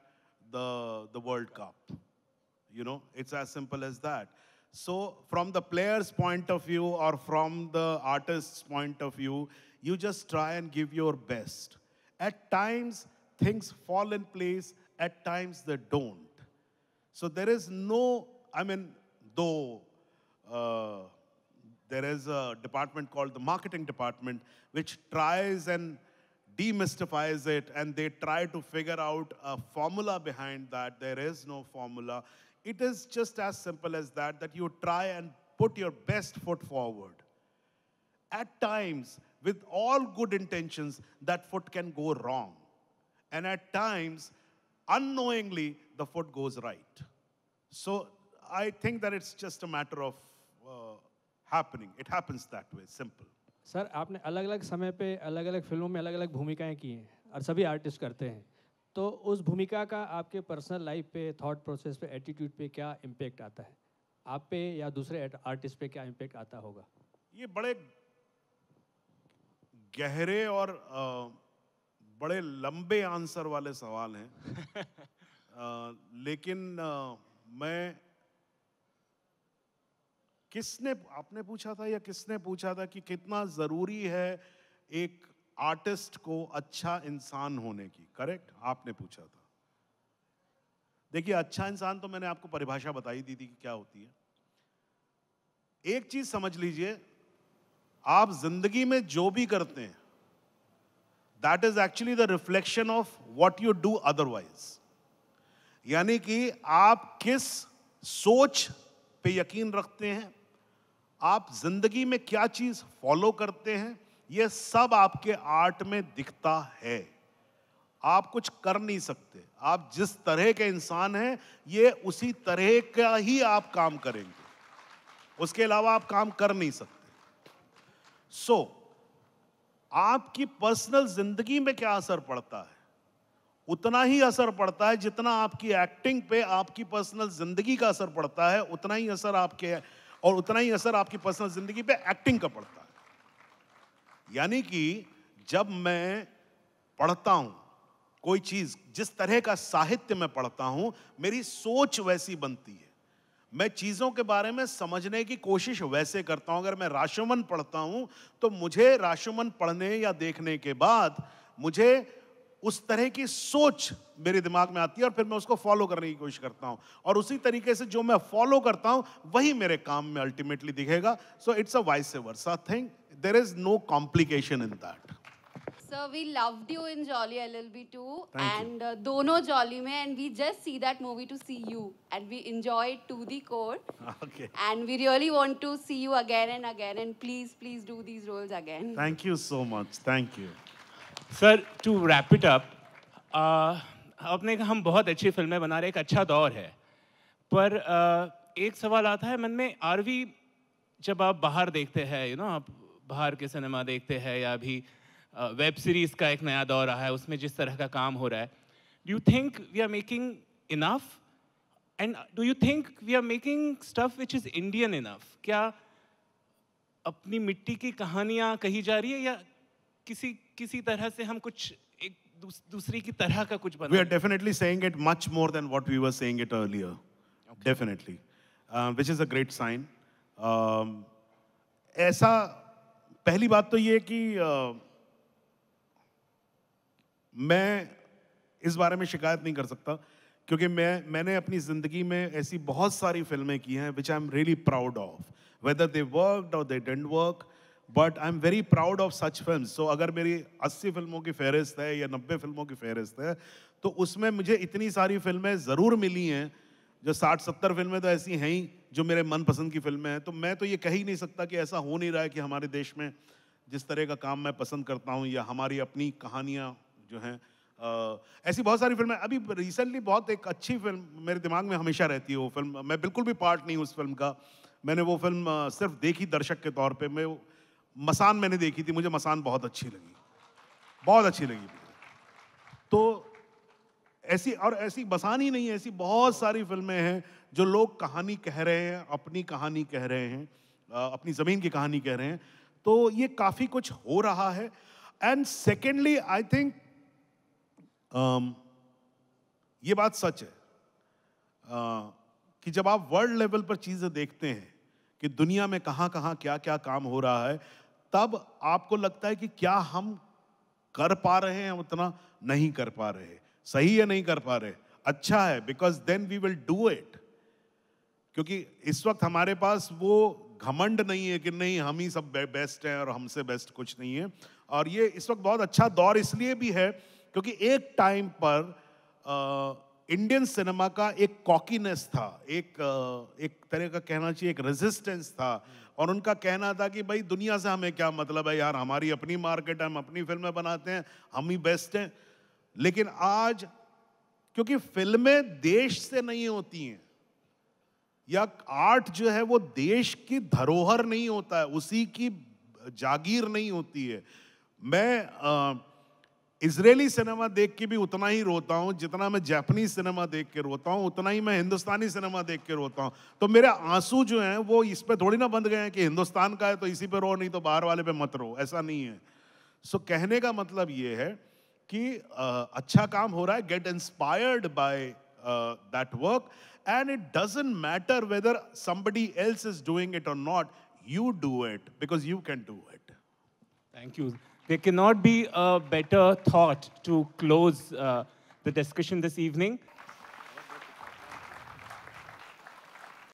the World Cup. You know, it's as simple as that. So from the player's point of view or from the artist's point of view, you just try and give your best. At times, things fall in place. At times, they don't. So there is no, I mean, though there is a department called the marketing department, which tries and demystifies it, and they try to figure out a formula behind that. There is no formula. It is just as simple as that, that you try and put your best foot forward. At times, with all good intentions, that foot can go wrong. And at times, unknowingly, the foot goes right. So I think that it's just a matter of happening. It happens that way, simple. Sir, आपने अलग अलग समय पे अलग अलग फिल्मों में अलग अलग भूमिकाएं की हैं और सभी आर्टिस्ट करते हैं, तो उस भूमिका का आपके पर्सनल लाइफ पे, थॉट प्रोसेस पे, एटीट्यूड पे क्या इम्पेक्ट आता है? आप पे या दूसरे आर्टिस्ट पे क्या इम्पेक्ट आता होगा? ये बड़े गहरे और बड़े लंबे आंसर वाले सवाल हैं। लेकिन मैं आपने पूछा था या किसने पूछा था कि कितना जरूरी है एक आर्टिस्ट को अच्छा इंसान होने की? करेक्ट, आपने पूछा था। देखिए, अच्छा इंसान तो मैंने आपको परिभाषा बताई दी थी कि क्या होती है। एक चीज समझ लीजिए, आप जिंदगी में जो भी करते हैं, that is actually the reflection of what you do otherwise. यानी कि आप किस सोच पे यकीन रखते हैं, आप जिंदगी में क्या चीज फॉलो करते हैं, यह सब आपके आर्ट में दिखता है। आप कुछ कर नहीं सकते, आप जिस तरह के इंसान हैं, ये उसी तरह का ही आप काम करेंगे, उसके अलावा आप काम कर नहीं सकते। सो आपकी पर्सनल जिंदगी में क्या असर पड़ता है? उतना ही असर पड़ता है जितना आपकी एक्टिंग पे आपकी पर्सनल जिंदगी का असर पड़ता है, उतना ही असर आपकी पर्सनल जिंदगी पे एक्टिंग का पड़ता है। यानी कि जब मैं पढ़ता हूं कोई चीज, जिस तरह का साहित्य मैं पढ़ता हूं, मेरी सोच वैसी बनती है, मैं चीजों के बारे में समझने की कोशिश वैसे करता हूं। अगर मैं राशोमन पढ़ता हूं तो मुझे राशोमन पढ़ने या देखने के बाद मुझे उस तरह की सोच मेरे दिमाग में आती है और फिर मैं उसको फॉलो करने की कोशिश करता हूं, और उसी तरीके से जो मैं फॉलो करता हूं वही मेरे काम में अल्टीमेटली दिखेगा। So it's a vice versa thing, there is no complication in that. Sir, we loved you in Jolly LLB 2 Thank and Dono Jolly mein, and we just see that movie to see you, and we enjoy it to the core. Okay. And we really want to see you again and again, and please do these roles again. Thank you so much. Thank you. Sir, to wrap it up, आपने कहा हम बहुत अच्छी फिल्में बना रहे, एक अच्छा दौर है, पर एक सवाल आता है मन में, आरवी जब आप बाहर देखते हैं, आप बाहर के सिनेमा देखते हैं या अभी वेब सीरीज का एक नया दौर रहा है, उसमें जिस तरह का काम हो रहा है, do you think we are making enough, and do you think we are making stuff which is Indian enough? क्या अपनी मिट्टी की कहानियां कही जा रही है, या किसी तरह से हम कुछ एक दूसरी की तरह का कुछ बना? We are definitely saying it much more than what we were saying it earlier. Okay. Definitely, which is a great sign. ऐसा पहली बात तो ये कि मैं इस बारे में शिकायत नहीं कर सकता, क्योंकि मैंने अपनी जिंदगी में ऐसी बहुत सारी फिल्में की हैं which I'm really proud of, whether they worked or they didn't work, but I'm very proud of such films. So अगर मेरी 80 फिल्मों की फहरिस्त है या 90 फिल्मों की फहरिस्त है, तो उसमें मुझे इतनी सारी फिल्में ज़रूर मिली हैं, जो 60-70 फिल्में तो ऐसी हैं ही जो मेरे मनपसंद की फिल्में हैं। तो मैं तो ये कह ही नहीं सकता कि ऐसा हो नहीं रहा है कि हमारे देश में जिस तरह का काम मैं पसंद करता हूँ या हमारी अपनी कहानियाँ जो हैं, ऐसी बहुत सारी फिल्में। अभी रिसेंटली बहुत एक अच्छी फिल्म मेरे दिमाग में हमेशा रहती है, वो फिल्म, मैं बिल्कुल भी पार्ट नहीं उस फिल्म का, मैंने वो फिल्म सिर्फ देखी दर्शक के तौर पे। मैं मसान मैंने देखी थी, मुझे मसान बहुत अच्छी लगी, बहुत अच्छी लगी। तो ऐसी मसान ही नहीं है, ऐसी बहुत सारी फिल्में हैं जो लोग कहानी कह रहे हैं, अपनी कहानी कह रहे हैं, अपनी ज़मीन की कहानी कह रहे हैं। तो ये काफ़ी कुछ हो रहा है। एंड सेकेंडली आई थिंक ये बात सच है कि जब आप वर्ल्ड लेवल पर चीज़ें देखते हैं कि दुनिया में कहाँ कहाँ क्या क्या काम हो रहा है, तब आपको लगता है कि क्या हम कर पा रहे हैं, उतना नहीं कर पा रहे। सही है, नहीं कर पा रहे, अच्छा है, because then we will do it. क्योंकि इस वक्त हमारे पास वो घमंड नहीं है कि नहीं हम ही सब बेस्ट हैं और हमसे बेस्ट कुछ नहीं है। और ये इस वक्त बहुत अच्छा दौर इसलिए भी है क्योंकि एक टाइम पर इंडियन सिनेमा का एक कॉकीनेस था, एक तरह का कहना चाहिए एक रेजिस्टेंस था, और उनका कहना था कि भाई दुनिया से हमें क्या मतलब है यार, हमारी अपनी मार्केट है, हम अपनी फिल्में बनाते हैं, हम ही बेस्ट हैं। लेकिन आज क्योंकि फिल्में देश से नहीं होती हैं, या आर्ट जो है वो देश की धरोहर नहीं होता है, उसी की जागीर नहीं होती है। मैं इजरायली सिनेमा देख के भी उतना ही रोता हूँ जितना मैं जापानीज सिनेमा देख के रोता हूँ, उतना ही मैं हिंदुस्तानी सिनेमा देख के रोता हूँ। तो मेरे आंसू जो हैं वो इस पे थोड़ी ना बंध गए हैं कि हिंदुस्तान का है तो इसी पे रो, नहीं तो बाहर वाले पे मत रो, ऐसा नहीं है। सो कहने का मतलब ये है कि अच्छा काम हो रहा है, get inspired by that work, and it doesn't matter whether somebody else is doing it or not, you do it because you can do it. Thank you. There cannot be a better thought to close the discussion this evening.